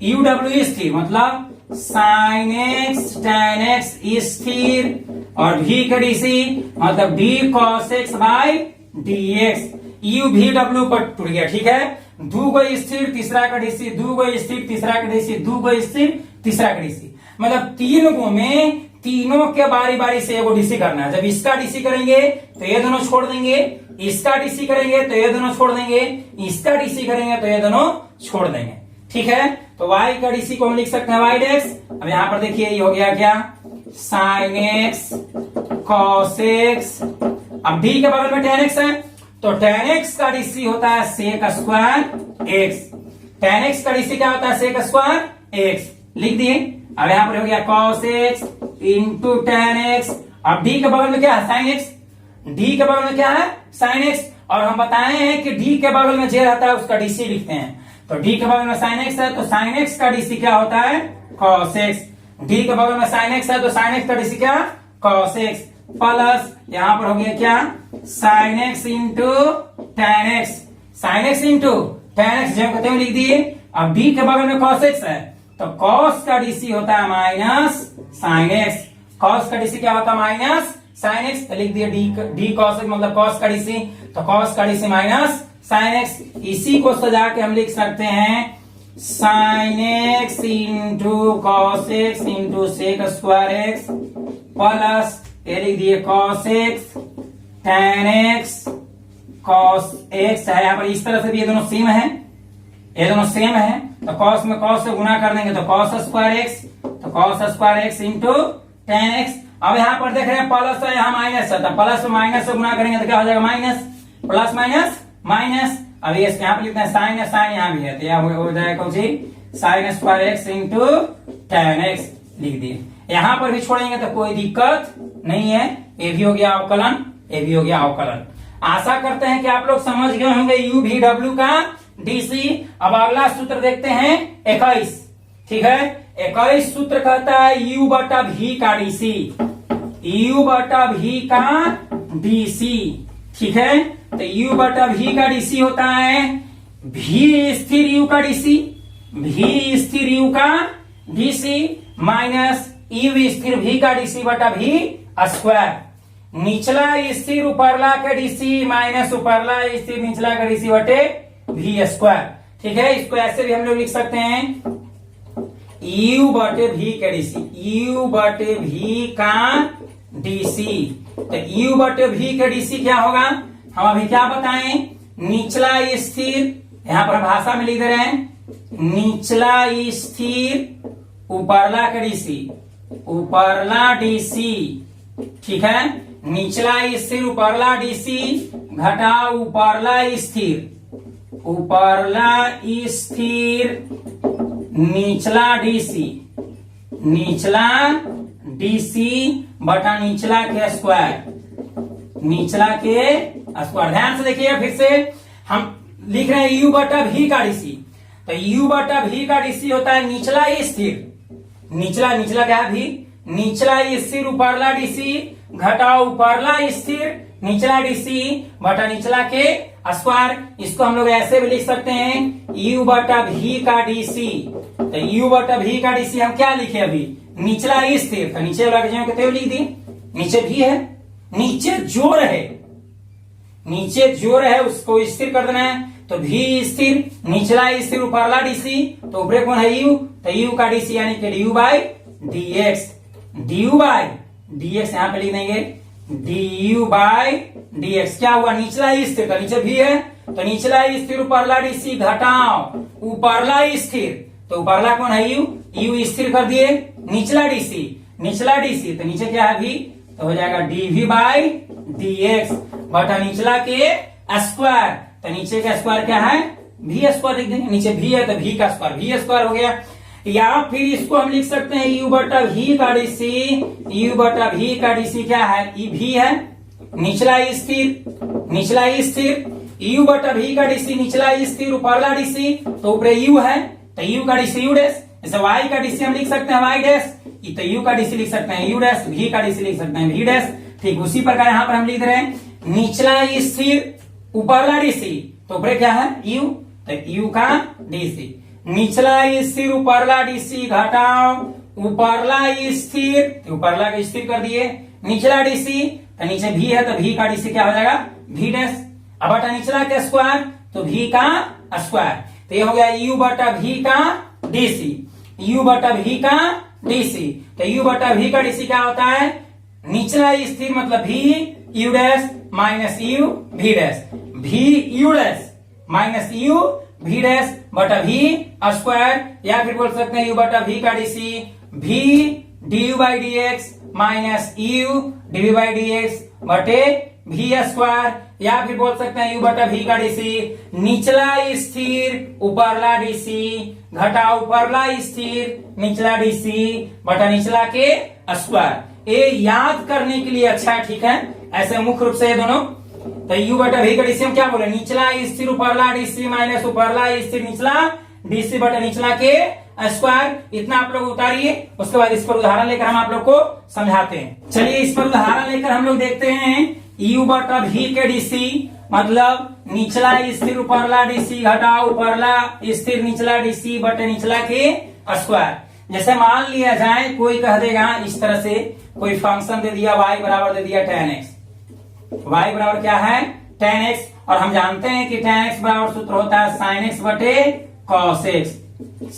यू डब्ल्यू स्थिर मतलब sin x tan x स्थिर और भी का डीसी मतलब D cos x by dx, you भी डब्ल्यू पर टूट गया, ठीक है। दो गो स्थिर तीसरा का डीसी, दो गो स्थिर तीसरा का डीसी, दो गो स्थिर तीसरा का डीसी, मतलब तीन गो में तीनों के बारी बारी से एगो डीसी करना है। जब इसका डीसी करेंगे तो ये दोनों छोड़ देंगे, इसका डीसी करेंगे तो ये दोनों छोड़ देंगे, इसका डीसी करेंगे तो ये दोनों छोड़ देंगे, ठीक है। तो y का डीसी को हम लिख सकते हैं y डेक्स। अब यहां पर देखिए ये हो गया क्या sin x cos x, अब d के बगल में tan x है तो tan x का डीसी होता है sec square x, tan x का डीसी क्या होता है sec स्क्वायर x, लिख दिए। अब यहां पर हो गया cos x into tan x, अब d के बगल में क्या है sin x, d के बगल में क्या है sin x, और हम बताए हैं कि d के बगल में जो रहता है उसका डीसी लिखते हैं, तो d के बगल में sin x है तो sin x का डीसी क्या होता है cos x, d के बगल में sin x है तो sin x का डीसी क्या cos x, प्लस यहां पर हो गया क्या sin x into tan x, sin x into tan x जो कहते हैं लिख दिए। अब d के बगल में cos x है तो cos का डीसी होता है माइनस sin x, cos का डीसी क्या होता है माइनस sin x, तो लिख दिए d cos x मतलब cos का डीसी, तो cos का डीसी माइनस sin x, इसी को सजा के हम लिख सकते हैं sin x into cos x into sec square x, plus ये लिख दिए cos x tan x cos x है। यहाँ पर इस तरह से भी ये दोनों सेम है, ये दोनों सेम है, तो cos में cos से गुना कर देंगे तो cos स्क्वायर x, तो cos square x into tan x। अब यहाँ पर देख रहे हैं प्लस है यहाँ माइनस है, तो प्लस में माइनस से गुना करेंगे तो क्या हो जाएगा माइनस, प्लस माइनस माइनस। अब ये यहाँ पर लिखते हैं साइन है, साइन यहाँ भी है तो यहाँ हो जाएगा कौन सी sine square X into tan x लिख दिए। यहाँ पर भी छोड़ेंगे तो कोई दिक्कत नहीं है, ये भी हो गया अवकलन, ये भी हो गया अवकलन। आशा करते हैं कि आप लोग समझ गए होंगे यू भी डब्ल्यू का डीसी। अब अगला सूत्र देखते हैं 21, ठीक है। 21 सूत्र कहता है यू बटा भी का डीसी, यू बटा भी का डीसी, ठीक है। तो यू बटा भी का डीसी होता है भी स्थिर यू का डीसी, भी स्थिर यू का डीसी माइनस यू स्थिर भी का डीसी बटा भी स्क्वायर, निचला स्थिर उपरला का डीसी माइनस उपरला स्थिर निचला का डीसी बटे भी स्क्वायर, ठीक है। इसको ऐसे भी हम लोग लिख सकते हैं यू बटे भी का डीसी, यू बटे भी का डीसी। तो यू बटे भी का डीसी क्या होगा, हम अभी क्या बताएं, निचला स्थिर, यहां पर भाषा में लिख दे रहे हैं निचला स्थिर उपरला का डीसी, उपरला डीसी, ठीक है। निचला स्थिर उपरला डीसी घटा उपरला स्थिर, उपरला स्थिर निचला डीसी, निचला डीसी बटा निचला के स्क्वायर, निचला के स्क्वायर। ध्यान से देखिए फिर से हम लिख रहे हैं यू बटा भी का डीसी, तो यू बटा भी का डीसी होता है निचला स्थिर, निचला निचला क्या है भी, निचला स्थिर उपरला डीसी घटा उपरला स्थिर निचला डीसी बटा निचला के स्क्वायर। इसको हम लोग ऐसे भी लिख सकते हैं यू बटा भी का डीसी, तो यू बटा भी का डीसी हम क्या लिखे अभी निचला स्थिर, तो नीचे वाला जगह कहते हुए लिख दी, नीचे भी है, नीचे जोर है, नीचे जोर है उसको स्थिर कर देना है, तो भी स्थिर निचला स्थिर उपरला डीसी, तो ऊपर कौन है यू, तो यू का डीसी यानी कि D by D x, D you by D x यहां पे लिख देंगे D you by D x. क्या हुआ निचला स्थिर, तो नीचे भी है, तो निचला स्थिर उपरला डीसी घटाओ उपरला स्थिर, तो उपरला कौन है यू, यू स्थिर कर दिए, निचला डीसी, निचला डीसी तो नीचे क्या है भी, तो हो जाएगा d v by D x बटा निचला के स्क्वायर, तो नीचे का स्क्वायर क्या है भी स्क्वायर लिख देंगे, नीचे भी है तो भी का स्क्वायर, भी स्क्वायर हो गया। या फिर इसको हम लिख सकते हैं u बटा v का डीसी। u बटा v का डीसी क्या है? v है निचला स्थिर u बटा v का डीसी निचला स्थिर ऊपरला डीसी तो ऊपर u है तो u का डीसी u डैश। जैसे y का डीसी हम लिख सकते हैं y डैश, तो u का डीसी लिख सकते हैं u डैश, v का डीसी लिख सकते हैं v डैश। ठीक उसी प्रकार यहाँ पर हम लिख रहे हैं निचला स्थिर ऊपरला डीसी तो ऊपर क्या है u, तो u का डीसी। निचला स्थिर ऊपरला डीसी घटाओ ऊपरला स्थिर, तो ऊपरला को स्थिर कर दिए, निचला डीसी तो नीचे v है तो v का डीसी क्या हो जाएगा v डैश। अब बटा निचला के स्क्वायर तो v का स्क्वायर, तो ये हो गया u बटा v का डीसी। u बटा v का डीसी तो u बटा v का डीसी क्या होता है? निचला स्थिर मतलब v u dash minus u v dash, v u dash minus u v dash बटा v स्क्वायर, या फिर बोल सकते हैं u बटा v का DC v du by D x minus u dv by D x बटे v स्क्वायर, या फिर बोल सकते हैं u बटा v का डीसी निचला स्थिर ऊपरला डीसी घटा ऊपरला स्थिर निचला डीसी बटा निचला के स्क्वायर। ये याद करने के लिए अच्छा है, ठीक है, ऐसे मुख्य रूप से ये दोनों। तो u बटा v का डीसी हम क्या बोले? निचला स्थिर ऊपरला डीसी माइनस ऊपरला स्थिर निचला डीसी बटा निचला के स्क्वायर। इतना आप लोग उतारिए, उसके बाद इस पर उदाहरण लेकर हम आप लोग को समझाते हैं। चलिए इस पर उदाहरण लेकर हम लोग देखते हैं u बटा v के डीसी मतलब निचला स्थिर ऊपरला डीसी घटा ऊपरला स्थिर निचला डीसी बटे निचला के स्क्वायर। जैसे मान लिया जाए कोई कह देगा इस तरह से, कोई फंक्शन दे दिया y बराबर दे दिया tan x, y बराबर क्या है tan x, और हम जानते हैं कि tan x बराबर सूत्र होता है sin x बटे cos x,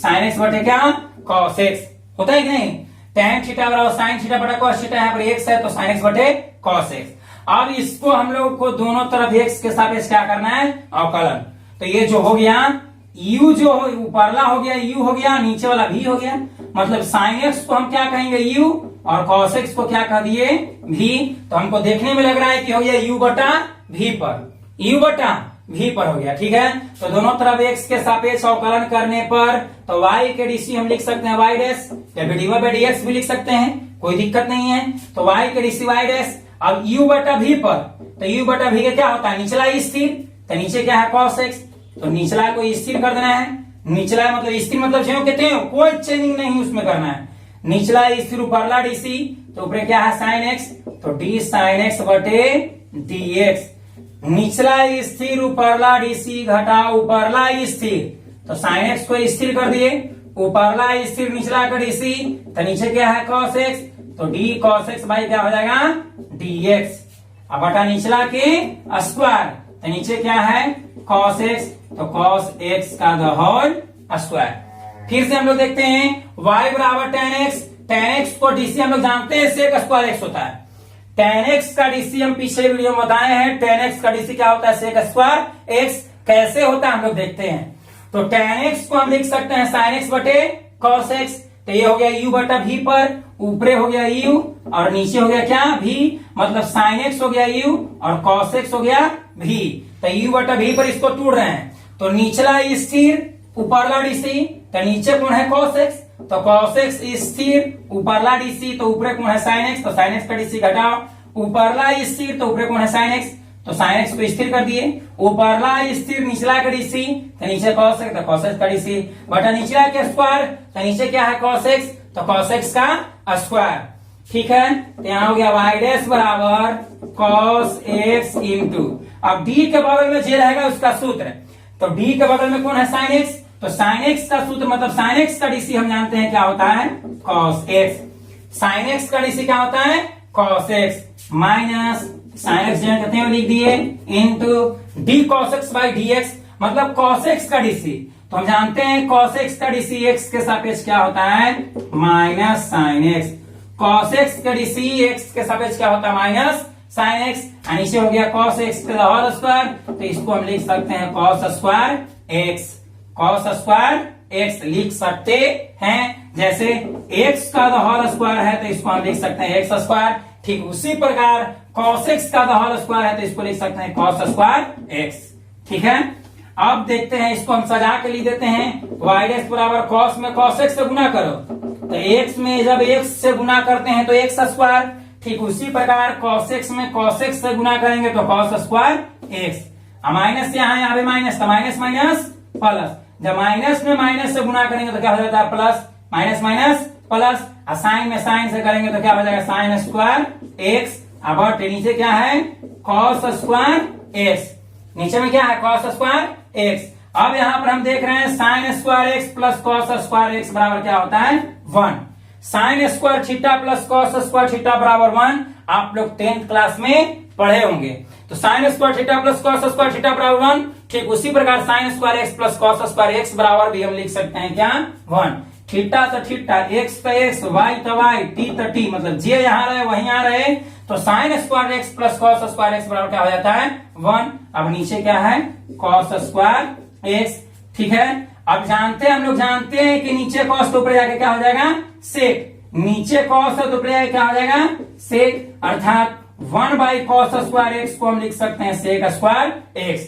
sin x बटे क्या cos x होता है कि नहीं? tan थीटा बराबर sin थीटा बटा cos थीटा, यहाँ पर x है तो sin x बटे cos x। अब इसको हम लोग को दोनों तरफ x के सापेक्ष क्या करना है? अवकलन। तो ये जो हो गया u जो ऊपरला हो गया u हो गया, नीचे वाला v हो गया, मतलब sin x को हम क्या कहेंगे u और cos x को क्या कह दिए v। तो हमको देखने में लग रहा है कि हो गया u बटा v पर, u बटा v पर हो गया, ठीक है। तो दोनों तरफ x के सापेक्ष अवकलन करने पर तो y के डीसी हम लिख सकते हैं y डैश, या फिर dy बाई dx भी लिख सकते हैं, कोई दिक्कत नहीं है। तो y के डीसी y डैश। अब u बटा v पर तो u बटा v का क्या होता है? निचला स्थिर, तो नीचे क्या है cos x, तो निचला को स्थिर कर देना है। निचला मतलब स्थिर मतलब जो कहते हैं कोई चेंजिंग नहीं उसमें करना है। निचला स्थिर ऊपरला डीसी तो ऊपर क्या है sin x, तो d sin x बटे dx। निचला स्थिर ऊपरला डीसी घटा ऊपरला स्थिर तो sin x को स्थिर कर दिए, ऊपरला स्थिर निचला का डीसी तो नीचे क्या है cos x, तो d cos x बाई क्या हो जाएगा dx। अब बटा निचला के स्क्वायर तो नीचे क्या है cos x, तो cos x का द होल स्क्वायर। फिर से हम लोग देखते हैं y बराबर tan x, tan x को डीसी हम लोग जानते हैं sec स्क्वायर x होता है। tan x का डीसी हम पिछले वीडियो में बताए हैं, tan x का डीसी क्या होता है sec स्क्वायर x। कैसे होता है हम लोग देखते हैं। तो tan x को हम लिख सकते हैं sin x बटे cos x, तो ये हो गया u बटा v पर, ऊपरे हो गया u और नीचे हो गया क्या v, मतलब sin x हो गया u और cos x हो गया v। तो u बटा v पर इसको तोड़ रहे हैं, तो निचला स्थिर ऊपरला डीसी तो नीचे कौन है cos x, तो cos x स्थिर ऊपरला डीसी तो ऊपरे कौन है sin x, तो sin x का डीसी घटाओ, ऊपरला स्थिर तो ऊपरे कौन है sin x, तो sin x को स्थिर कर दिए, ऊपरला स्थिर निचला का डीसी तो नीचे cos x, तो cos x का डीसी बटा निचला के स्क्वायर तो नीचे क्या है cos x, तो cos x का स्क्वायर, ठीक है। तो यहाँ हो गया y डैश बराबर cos x इंटू, अब d के बगल में जे रहेगा उसका सूत्र, तो d के बगल में कौन है sin x, तो sin x का सूत्र मतलब sin x का डीसी हम जानते हैं क्या होता है cos x, sin x का डीसी क्या होता है cos x minus sin x कहते हैं लिख दिए into d cos x by dx मतलब cos x का डीसी। तो हम जानते हैं cos x का डीसी x के सापेक्ष क्या होता है minus sin x, cos x का डीसी x के सापेक्ष क्या होता है माइनस sin x, नीचे हो गया cos x का होल स्क्वायर, तो इसको हम लिख सकते हैं cos square x, cos square x लिख सकते हैं। जैसे x का होल स्क्वायर है तो इसको हम लिख सकते हैं x स्क्वायर, ठीक उसी प्रकार cos x का होल स्क्वायर है तो इसको लिख सकते हैं cos स्क्वायर x, ठीक है। अब देखते हैं, इसको हम सजा के लिख देते हैं वाई डैश बराबर कॉस में कॉस एक्स से गुना करो, तो एक्स में जब एक्स से गुना करते हैं तो एक्स स्क्वायर, ठीक उसी प्रकार कॉस एक्स में कॉस एक्स से गुना करेंगे तो कॉस स्क्वायर एक्स। माइनस यहाँ पे माइनस, तो माइनस माइनस प्लस, जब माइनस में माइनस से गुना करेंगे तो क्या हो जाता है plus, minus minus plus, sine में साइन से करेंगे तो क्या हो जाएगा साइन स्क्वायर एक्स। अब नीचे क्या है कॉस स्क्वायर एक्स, नीचे में क्या है कॉस स्क्वायर एक्स। अब यहाँ पर हम देख रहे हैं sign square x plus cos square x बराबर क्या होता है 1। Sine square theta plus cos square theta बराबर 1, आप लोग 10th क्लास में पढ़े होंगे। तो sine square theta plus cos square theta बराबर 1, ठीक उसी प्रकार sign square x plus cos square x बराबर भी हम लिख सकते हैं क्या 1। थीटा तो थीटा, एक्स तो एक्स, वाई तो वाई, टी तो टी, मतलब जे यहाँ रहे वहीं आ रहे, तो sign square x plus cos square x बराबर क्या हो जाता है 1। अब नीचे क्या है कॉस स्क्वायर एक्स, ठीक है। अब जानते हैं, हम लोग जानते हैं कि नीचे कॉस तो ऊपर जाके क्या हो जाएगा सेक, नीचे कॉस तो ऊपर जाके क्या हो जाएगा सेक, अर्थात 1 बाई कॉस स्क्वायर एक्स को हम लिख सकते हैं सेक स्क्वायर एक्स।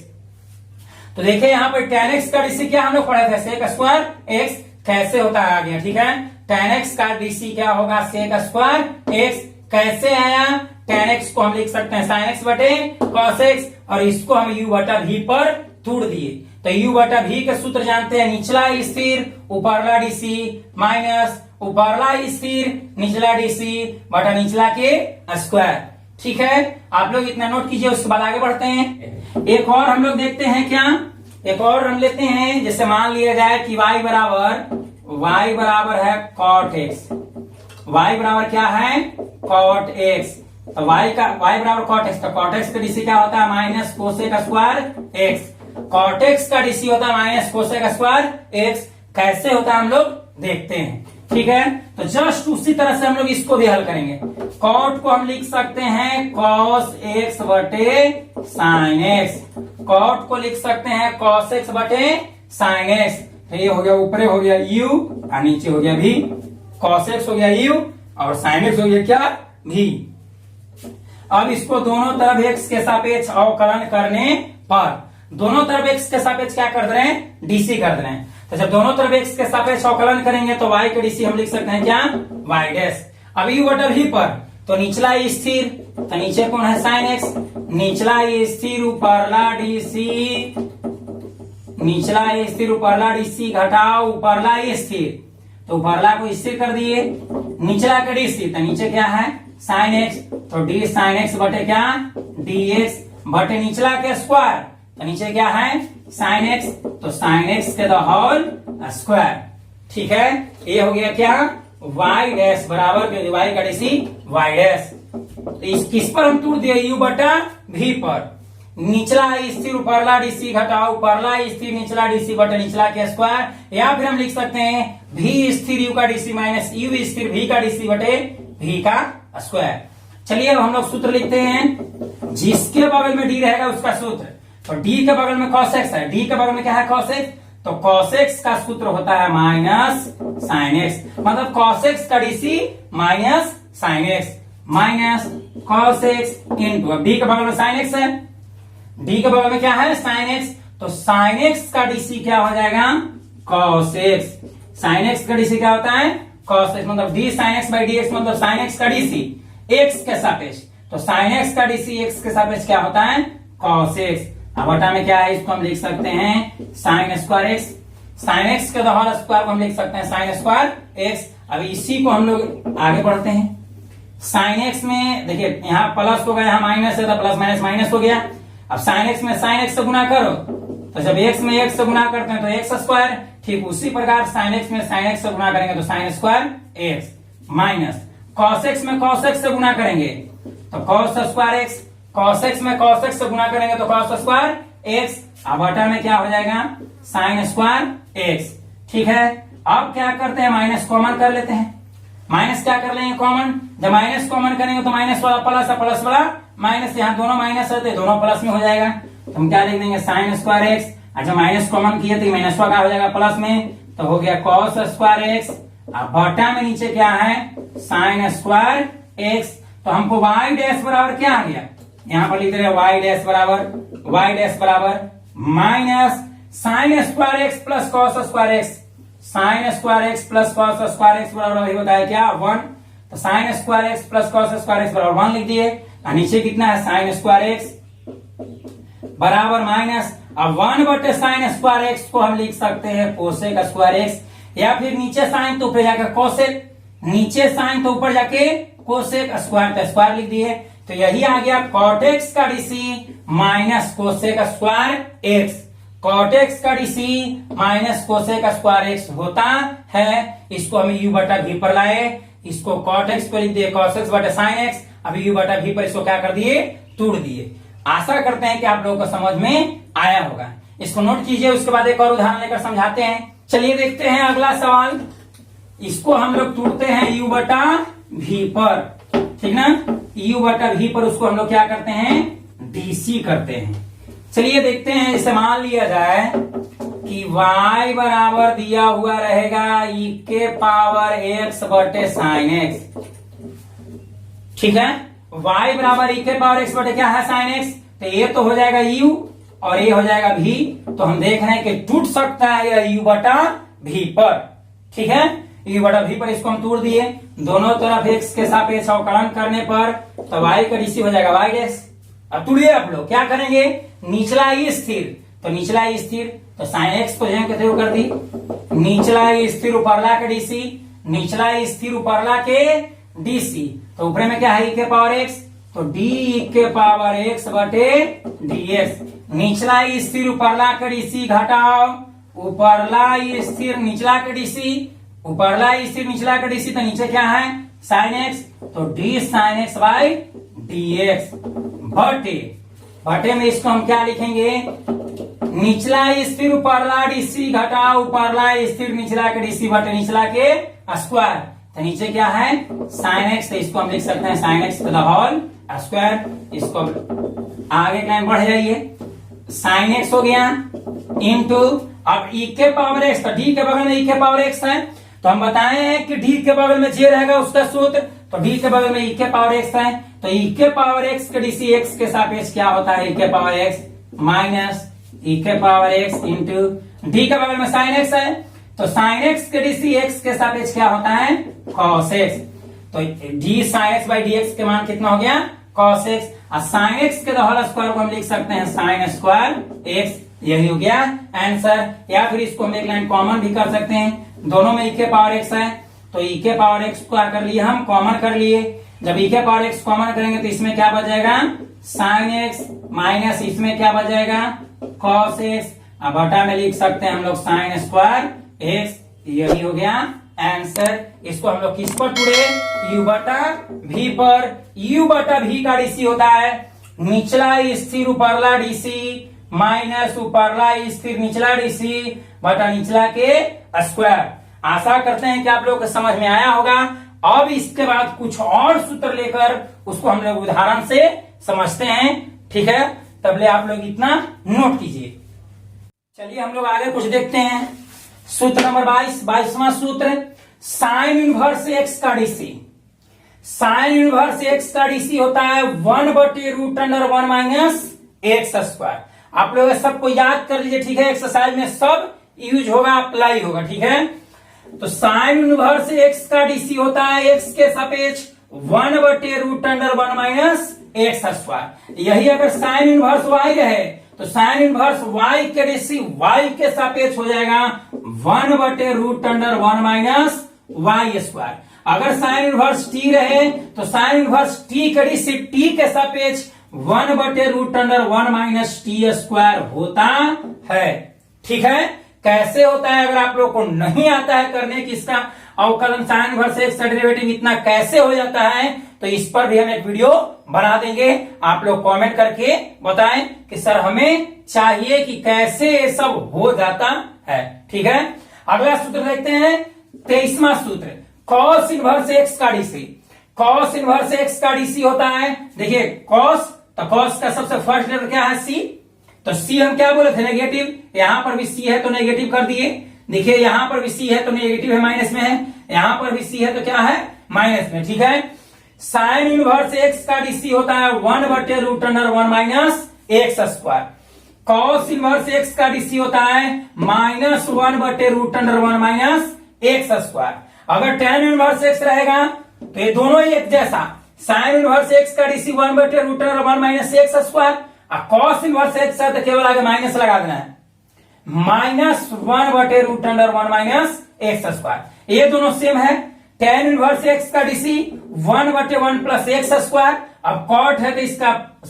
तो देखिए यहाँ पर tan x का डीसी क्या हम लोग पढ़े थे सेक स्क्वायर एक्स, कैसे होता है आ गया, ठीक है। tan x का डीसी क्या होगा सेक स्क्वायर एक्स, कैसे आया, tan x को हम लिख सकते हैं sin x बटे cos x, और इसको हम u बटा v पर तोड़ दिए, तो u बटा v का सूत्र जानते हैं, निचला स्थिर ऊपरला डीसी माइनस ऊपरला स्थिर निचला डीसी बटा निचला के स्क्वायर, ठीक है। आप लोग इतना नोट कीजिए, उसके बाद आगे बढ़ते हैं। एक और हम लोग देखते हैं क्या, एक और हम लेते हैं, जैसे मान लिया जाए कि y बराबर है cot x, y बराबर क्या है cot x, तो y बराबर cot x, तो cot x का डीसी क्या होता है minus cosec square x, cot x का डीसी होता है माइनस कोसेक स्क्वायर x, कैसे होता है हम लोग देखते हैं, ठीक है। तो जस्ट उसी तरह से हम लोग इसको भी हल करेंगे। कॉट को हम लिख सकते हैं cos x बटे sin x, कॉट को लिख सकते हैं cos x बटे sin x, तो ये हो गया ऊपर हो गया u और नीचे हो गया v, cos x हो गया u और sin x हो गया क्या v। अब इसको दोनों तरफ x के सापेक्ष अवकलन करने पर, दोनों तरफ x के सापेक्ष क्या कर दे रहे हैं डीसी कर दे रहे हैं, तो जब दोनों तरफ x के सापेक्ष अवकलन करेंगे तो y के डीसी हम लिख सकते हैं क्या y डैश। अब u बटा v पर, तो निचला स्थिर, तो नीचे कौन है sin x, निचला स्थिर ऊपरला डीसी, निचला स्थिर ऊपरला डीसी घटाओ ऊपरला स्थिर, तो ऊपरला को स्थिर कर दिए, निचला का डीसी, तो नीचे क्या है sin x, तो d sin x बटे क्या dx बटे निचला के स्क्वायर, तो नीचे क्या है sin x, तो sin x के द होल स्क्वायर, ठीक है। ये हो गया क्या y डैश बराबर y का डीसी y डैश, तो इस किस पर हम तोड़ दिए u बटा v पर, निचला स्थिर ऊपरला डीसी घटाओ ऊपरला स्थिर निचला डीसी बटे निचला के स्क्वायर, या फिर हम लिख सकते हैं v स्थिर u का डीसी माइनस u स्थिर v का डीसी बटे v का स्क्वायर। चलिए अब हम लोग सूत्र लिखते हैं, जिसके बगल में d रहेगा उसका सूत्र, तो d के बगल में cos x है, d के बगल में क्या है cos x, तो cos x का सूत्र होता है माइनस sin x, मतलब cos x का DC minus sin x minus cos x into, अब d के बगल में sin x है, d के बगल में क्या है sin x, तो sin x का डीसी क्या हो जाएगा cos x, sin x का डीसी क्या होता है cos x, मतलब d sin x by dx, मतलब sin x का डीसी x के सापेक्ष, तो sin x का डीसी x के सापेक्ष क्या होता है cos x। अब बटा में क्या है, इसको हम लिख सकते हैं sin square x, sin x के होल स्क्वायर को हम लिख सकते हैं sin स्क्वायर x। अब इसी को हम लोग आगे बढ़ते हैं, sin x में देखिए यहाँ प्लस हो गया, यहाँ माइनस है, तो प्लस माइनस माइनस हो गया। अब sin x में sin x से गुना करो, तो जब x में x से गुना करते हैं तो x स्क्वायर, ठीक उसी प्रकार sin x में sin x से गुना करेंगे तो sin square x minus cos x में cos x से गुना करेंगे तो cos square x, cos x में cos x से गुना करेंगे तो cos स्क्वायर x, अब बटा में क्या हो जाएगा sin स्क्वायर x, ठीक है। अब क्या करते हैं माइनस कॉमन कर लेते हैं, माइनस क्या कर लेंगे कॉमन, जब माइनस कॉमन करेंगे तो माइनस वाला प्लस है, प्लस वाला माइनस, यहाँ दोनों माइनस रहते दोनों प्लस में हो जाएगा, तो हम क्या लिख देंगे sin स्क्वायर x, अच्छा माइनस कॉमन किए तो माइनस का हो जाएगा प्लस में, तो हो गया cos स्क्वायर x, अब बटा में नीचे क्या है sin स्क्वायर x, तो हमको y डैश बराबर क्या आ गया, यहाँ पर लिख रहे y डैश बराबर minus sign square x plus cos square x, sign square x plus cos square x बराबर वही होता है क्या 1। तो sign square x plus cos square x बराबर 1 लिख दिए। और नीचे कितना है साइन स्क्वायर एक्स बराबर माइनस, अब 1 साइन स्क्वायर एक्स को हम लिख सकते हैं कोसेक स्क्वायर एक्स, या फिर नीचे साइन तो ऊपर जाकर कोसेक, नीचे साइन तो ऊपर जाके कोसेक स्क्वायर, तो स्क्वायर लिख दिए। तो यही आ गया कॉट एक्स का DC minus cosec square X, cot X का DC minus cosec square X होता है। इसको हम यू बटा वी पर लाए, इसको कॉट एक्स पर लिख दिए कॉस एक्स बटा साइन एक्स, अभी यू बटा वी पर इसको क्या कर दिए तोड़ दिए। आशा करते हैं कि आप लोगों को समझ में आया होगा। इसको नोट कीजिए, उसके बाद एक और उदाहरण लेकर समझाते हैं। चलिए देखते हैं अगला सवाल। इसको हम लोग तोड़ते हैं यू बटा वी पर, ठीक ना, यू बटा वी पर उसको हम लोग क्या करते हैं डीसी करते हैं। चलिए देखते हैं, जैसे मान लिया जाए कि y बराबर दिया हुआ रहेगा e के पावर x बटे साइन एक्स, ठीक है, y बराबर e के पावर x बटे क्या है साइन एक्स, तो ये तो हो जाएगा u और ये हो जाएगा v। तो हम देख रहे हैं कि टूट सकता है यह u बटा v पर, ठीक है, u बटा v पर इसको हम तोड़ दिए, दोनों तरफ x के सापेक्ष अवकलन करने पर तो y का डीसी हो जाएगा y डैश। अब तोड़िए आप लोग क्या करेंगे, निचला ही स्थिर, तो निचला ही स्थिर तो साइन एक्स को जगह कैसे कर दी, निचला ही स्थिर उपरला के डीसी, निचला ही स्थिर उपरला के डीसी, तो ऊपर में क्या है e के पावर x, तो डी के पावर x बटे dx, निचला ही स्थिर उपरला के डीसी घटाओ उपरला ही स्थिर निचला के डीसी, उपरला ही स्थिर निचला के डीसी, तो नीचे क्या है साइन एक्स, तो D sine x by dx बटे, बटे में इसको हम क्या लिखेंगे, निचला स्थिर उपरला डीसी घटा उपरला स्थिर निचला के डीसी बटे निचला के स्क्वायर, तो नीचे क्या है साइन एक्स, तो इसको हम लिख सकते हैं sine x the whole square. इसको आगे लाइन बढ़ जाइए, साइन एक्स हो गया इंटू, अब ई के पावर एक्स, तो डी के बगल में ई के पावर एक्स है, तो हम बताए हैं कि डी के बगल में जे रहेगा उसका सूत्र, तो डी के बगल में ई के पावर एक्स है, तो ई के पावर एक्स के डीसी एक्स के सापेक्ष क्या होता है ई के पावर एक्स माइनस ई के पावर एक्स इंटू डी के बगल में साइन एक्स है, तो साइन एक्स के डीसी एक्स के सापेक्ष क्या होता है कॉस एक्स, तो D sine x by D x के मान कितना हो गया कॉस एक्स, और साइन एक्स के होल स्क्वायर को हम लिख सकते हैं साइन स्क्वायर एक्स, यही हो गया आंसर। या फिर इसको हम एक लाइन कॉमन भी कर सकते हैं, दोनों में ई के पावर एक्स है, तो ई के पावर एक्स को क्या कर लिए हम कॉमन कर लिए, जब ई के पावर एक्स कॉमन करेंगे तो इसमें क्या बच जाएगा साइन एक्स माइनस इसमें क्या बच जाएगा कॉस एक्स, अब बटा में लिख सकते हैं हम लोग साइन स्क्वायर एक्स, यही हो गया आंसर। इसको हम लोग किस पर टूड़े यू बटा भी पर, यू बटा भी का डीसी होता है निचला स्थिर उपरला डीसी माइनस उपरला स्थिर निचला डीसी बटा निचला के स्क्वायर। आशा करते हैं कि आप लोग को समझ में आया होगा। अब इसके बाद कुछ और सूत्र लेकर उसको हम लोग उदाहरण से समझते हैं, ठीक है, तबले आप लोग इतना नोट कीजिए। चलिए हम लोग आगे कुछ देखते हैं। सूत्र नंबर 22वां सूत्र, साइन इनवर्स एक्स का डीसी, साइन इनवर्स एक्स का डीसी होता है 1/√1 माइनस एक्स स्क्वायर। आप लोग सबको याद कर लीजिए, ठीक है, एक्सरसाइज में सब यूज होगा अप्लाई होगा, ठीक है। तो साइन इनवर्स एक्स का डीसी होता है एक्स के सापेक्ष 1/√1 माइनस एक्स स्क्वायर। यही अगर साइन इनवर्स वाई रहे तो साइन इनवर्स वाई के डीसी वाई के सापेक्ष हो जाएगा 1/√1 माइनस वाई स्क्वायर। अगर साइन इनवर्स टी रहे तो साइन इनवर्स टी के डीसी टी के सापेक्ष 1/√1 माइनस टी स्क्वायर होता है, ठीक है। कैसे होता है अगर आप लोग को नहीं आता है करने की इसका अवकलन साइन इनवर्स एक्स का डेरिवेटिव इतना कैसे हो जाता है, तो इस पर भी हम एक वीडियो बना देंगे। आप लोग कमेंट करके बताएं कि सर हमें चाहिए कि कैसे ये सब हो जाता है, ठीक है। अगला सूत्र देखते हैं 23वां सूत्र, कॉस इनवर्स एक्स का डीसी। कॉस इनवर्स एक्स का डीसी होता है, देखिए कॉस, तो कॉस का सबसे फर्स्ट लेटर क्या है सी, तो सी हम क्या बोले थे नेगेटिव, यहां पर भी सी है तो नेगेटिव कर दिए। देखिए यहां पर भी सी है तो नेगेटिव है माइनस में है, यहां पर भी सी है तो क्या है माइनस में, ठीक है। साइन इनवर्स एक्स का डीसी होता है 1/√1 minus x square. Cos inverse x का डीसी होता है -1/√1 माइनस एक्स स्क्वायर। अगर tan इनवर्स एक्स रहेगा तो ये दोनों ही एक जैसा, साइन इनवर्स एक्स का डीसी 1/√1 माइनस एक्स स्क्वायर, और कॉस इनवर्स एक्स है तो केवल आगे माइनस लगा देना है, -1/√1 माइनस एक्स स्क्वायर। ये दोनों सेम है। tan इनवर्स एक्स का डीसी 1/1 प्लस एक्स स्क्वायर, अब कॉट है तो इसका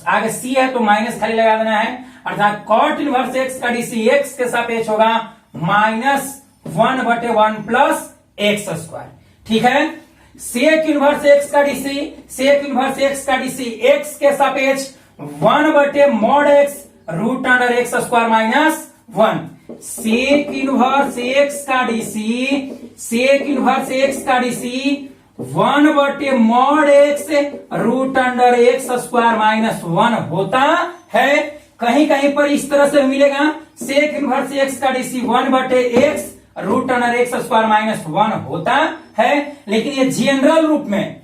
आगे सी है तो माइनस खाली लगा देना है, अर्थात कॉट इनवर्स एक्स का डीसी एक्स के सापेक्ष होगा -1/1 प्लस एक्स स्क्वायर। ठीक है। सेक इनवर्स एक्स का डीसी, सेक इनवर्स एक्स का डीसी एक्स के सापेक्ष 1/mod(x) √x² minus 1। Sec inverse x का डीसी, सेक इनवर्स एक्स का डीसी 1/mod(x) √x² माइनस 1 होता है। कहीं कहीं पर इस तरह से मिलेगा, सेक इनवर्स एक्स का डीसी 1/x √x² माइनस 1 होता है, लेकिन ये जनरल रूप में।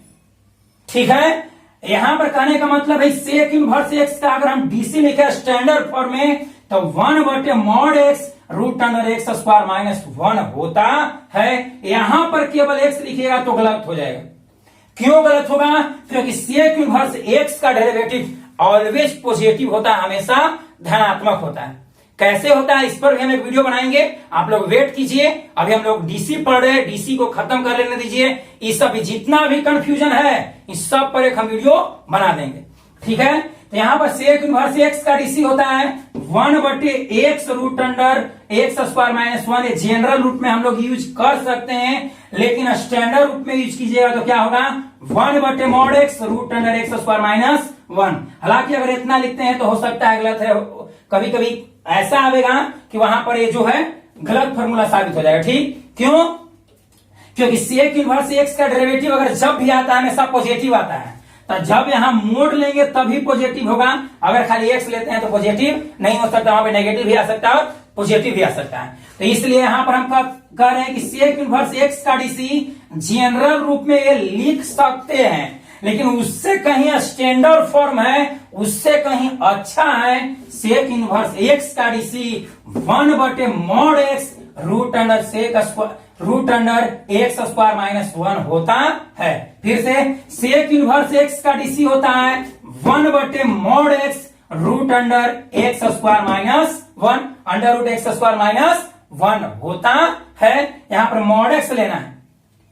ठीक है। यहां पर कहने का मतलब है सेक इनवर्स एक्स का अगर हम डीसी लिखे स्टैंडर्ड फॉर्म में तो 1/mod(x) √x² माइनस 1 होता है। यहां पर केवल x लिखिएगा तो गलत हो जाएगा। क्यों गलत होगा? क्योंकि सेक इनवर्स एक्स का डेरिवेटिव ऑलवेज पॉजिटिव होता है, हमेशा धनात्मक होता है। कैसे होता है इस पर भी हम एक वीडियो बनाएंगे, आप लोग वेट कीजिए। अभी हम लोग डीसी पढ़ रहे हैं, डीसी को खत्म कर लेने दीजिए। इस सब जितना भी कंफ्यूजन है इस सब पर एक हम वीडियो बना देंगे। ठीक है। तो यहां पर सेक इनवर्स एक्स का डीसी होता है 1/x √x² माइनस 1। जनरल रूप में हम लोग यूज कर सकते हैं, लेकिन स्टैंडर्ड रूप में यूज कीजिएगा तो क्या होगा 1/mod(x) √x² माइनस 1। हालांकि अगर इतना लिखते हैं तो हो सकता है गलत है, कभी कभी ऐसा आएगा कि वहां पर ये जो है गलत फॉर्मूला साबित हो जाएगा। ठीक। क्यों? क्योंकि सेक इनवर्स एक्स का डेरिवेटिव अगर जब भी आता है हमेशा पॉजिटिव आता है, तो जब यहां मोड लेंगे तभी पॉजिटिव होगा। अगर खाली एक्स लेते हैं तो पॉजिटिव नहीं हो सकता, वहां पे नेगेटिव भी आ सकता है और पॉजिटिव भी आ सकता है। तो इसलिए यहां पर हम कह रहे हैं कि सेक इनवर्स एक्स का डीसी जनरल रूप में ये लिख सकते हैं, लेकिन उससे कहीं स्टैंडर्ड फॉर्म है, उससे कहीं अच्छा है सेक इनवर्स एक्स का डीसी 1/mod(x) √x² माइनस 1 होता है। फिर से सेक इनवर्स एक्स का डीसी होता है 1/mod(x) √x² minus 1, √x² minus 1 होता है। यहां पर mod x लेना है।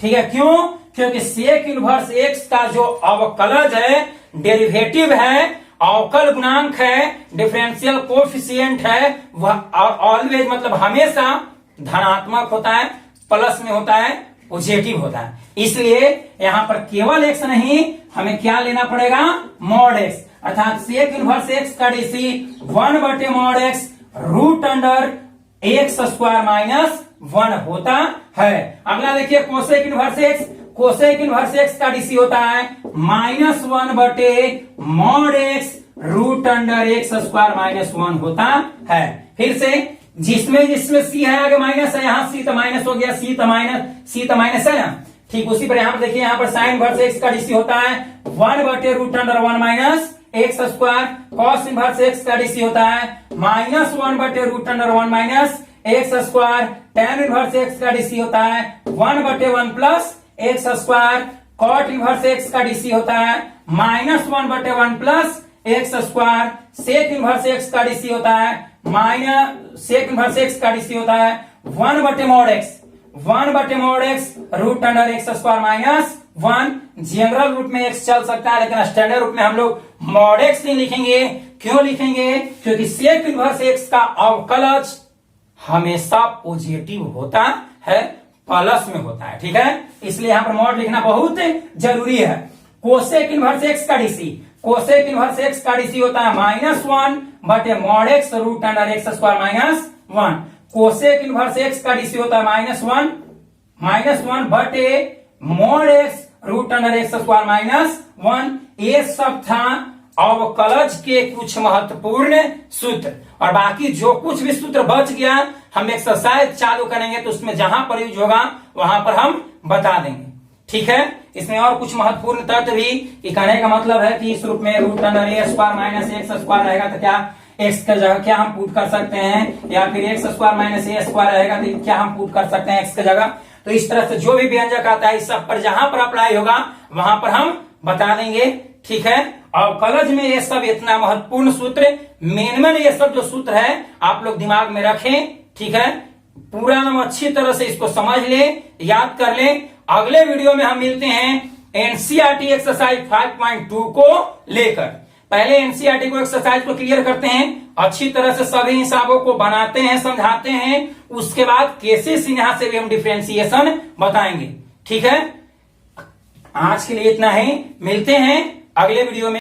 ठीक है। क्यों? क्योंकि सेक इनवर्स एक्स का जो अवकलज है, डेरिवेटिव है, अवकल गुणांक है, डिफरेंशियल कोफिशिएंट है, वह ऑलवेज मतलब हमेशा धनात्मक होता है, प्लस में होता है, पॉजिटिव होता है। इसलिए यहां पर केवल एक्स नहीं, हमें क्या लेना पड़ेगा mod x, अर्थात सेक इनवर्स एक्स का डीसी 1/mod(x) √x² माइनस 1 होता है। अगला देखिए cosec inverse x, cosec inverse x का डीसी होता है -1/mod(x) √x² माइनस 1 होता है। फिर से जिसमें जिसमें सी है आगे माइनस है, यहां सी तो माइनस हो गया, सी तो माइनस है ना। ठीक उसी पर यहां पर देखिए, यहां पर साइन इनवर्स एक्स का डीसी होता है 1/√1 minus x²। Cos inverse x का डीसी होता है -1/√1 minus x²। tan inverse x का डीसी होता है 1/1 plus x²। Cot inverse x का डीसी होता है -1/1 plus x²। Sec inverse x का डीसी होता है सेक इनवर्स एक्स का डीसी होता है 1/mod(x) √x² माइनस 1। जनरल रूप में x चल सकता है, लेकिन स्टैंडर्ड रूप में हम लोग mod x नहीं लिखेंगे। क्यों लिखेंगे? क्योंकि सेक इनवर्स एक्स का अवकलज हमेशा पॉजिटिव होता है, प्लस में होता है। ठीक है। इसलिए यहां पर mod लिखना बहुत जरूरी है। कोसेक इनवर्स एक्स का डीसी, कोसेक इनवर्स एक्स का डीसी होता है -1/mod(x) √x² minus 1। Cosec inverse x का डीसी होता है -1/mod(x) √x² माइनस 1। ये सब था अवकलज के कुछ महत्वपूर्ण सूत्र, और बाकी जो कुछ भी सूत्र बच गया हम एक्सरसाइज चालू करेंगे तो उसमें जहां पर यूज होगा वहां पर हम बता देंगे। ठीक है। इसमें और कुछ महत्वपूर्ण तथ्य भी, कि कहने का मतलब है कि इस रूप में √a² माइनस x² रहेगा तो क्या एक्स की जगह क्या हम पुट कर सकते हैं, या फिर एक्स स्क्वायर माइनस ए स्क्वायर रहेगा तो क्या हम पुट कर सकते हैं एक्स की जगह। तो इस तरह से जो भी व्यंजक आता है इस सब पर जहां पर अप्लाई होगा वहां पर हम बता देंगे, ठीक है। अवकलज में ये सब इतना महत्वपूर्ण सूत्र, मेन ये सब जो सूत्र है आप लोग दिमाग में रखें, ठीक है। पूरा नाम अच्छी तरह से इसको समझ ले, याद कर ले। अगले वीडियो में हम मिलते हैं एनसीईआरटी एक्सरसाइज 5.2 को लेकर। पहले एनसीईआरटी को एक्सरसाइज को क्लियर करते हैं, अच्छी तरह से सभी हिसाबों को बनाते हैं, समझाते हैं, उसके बाद केसेस यहां से भी हम डिफरेंशिएशन बताएंगे, ठीक है। आज के लिए इतना ही, मिलते हैं अगले वीडियो में।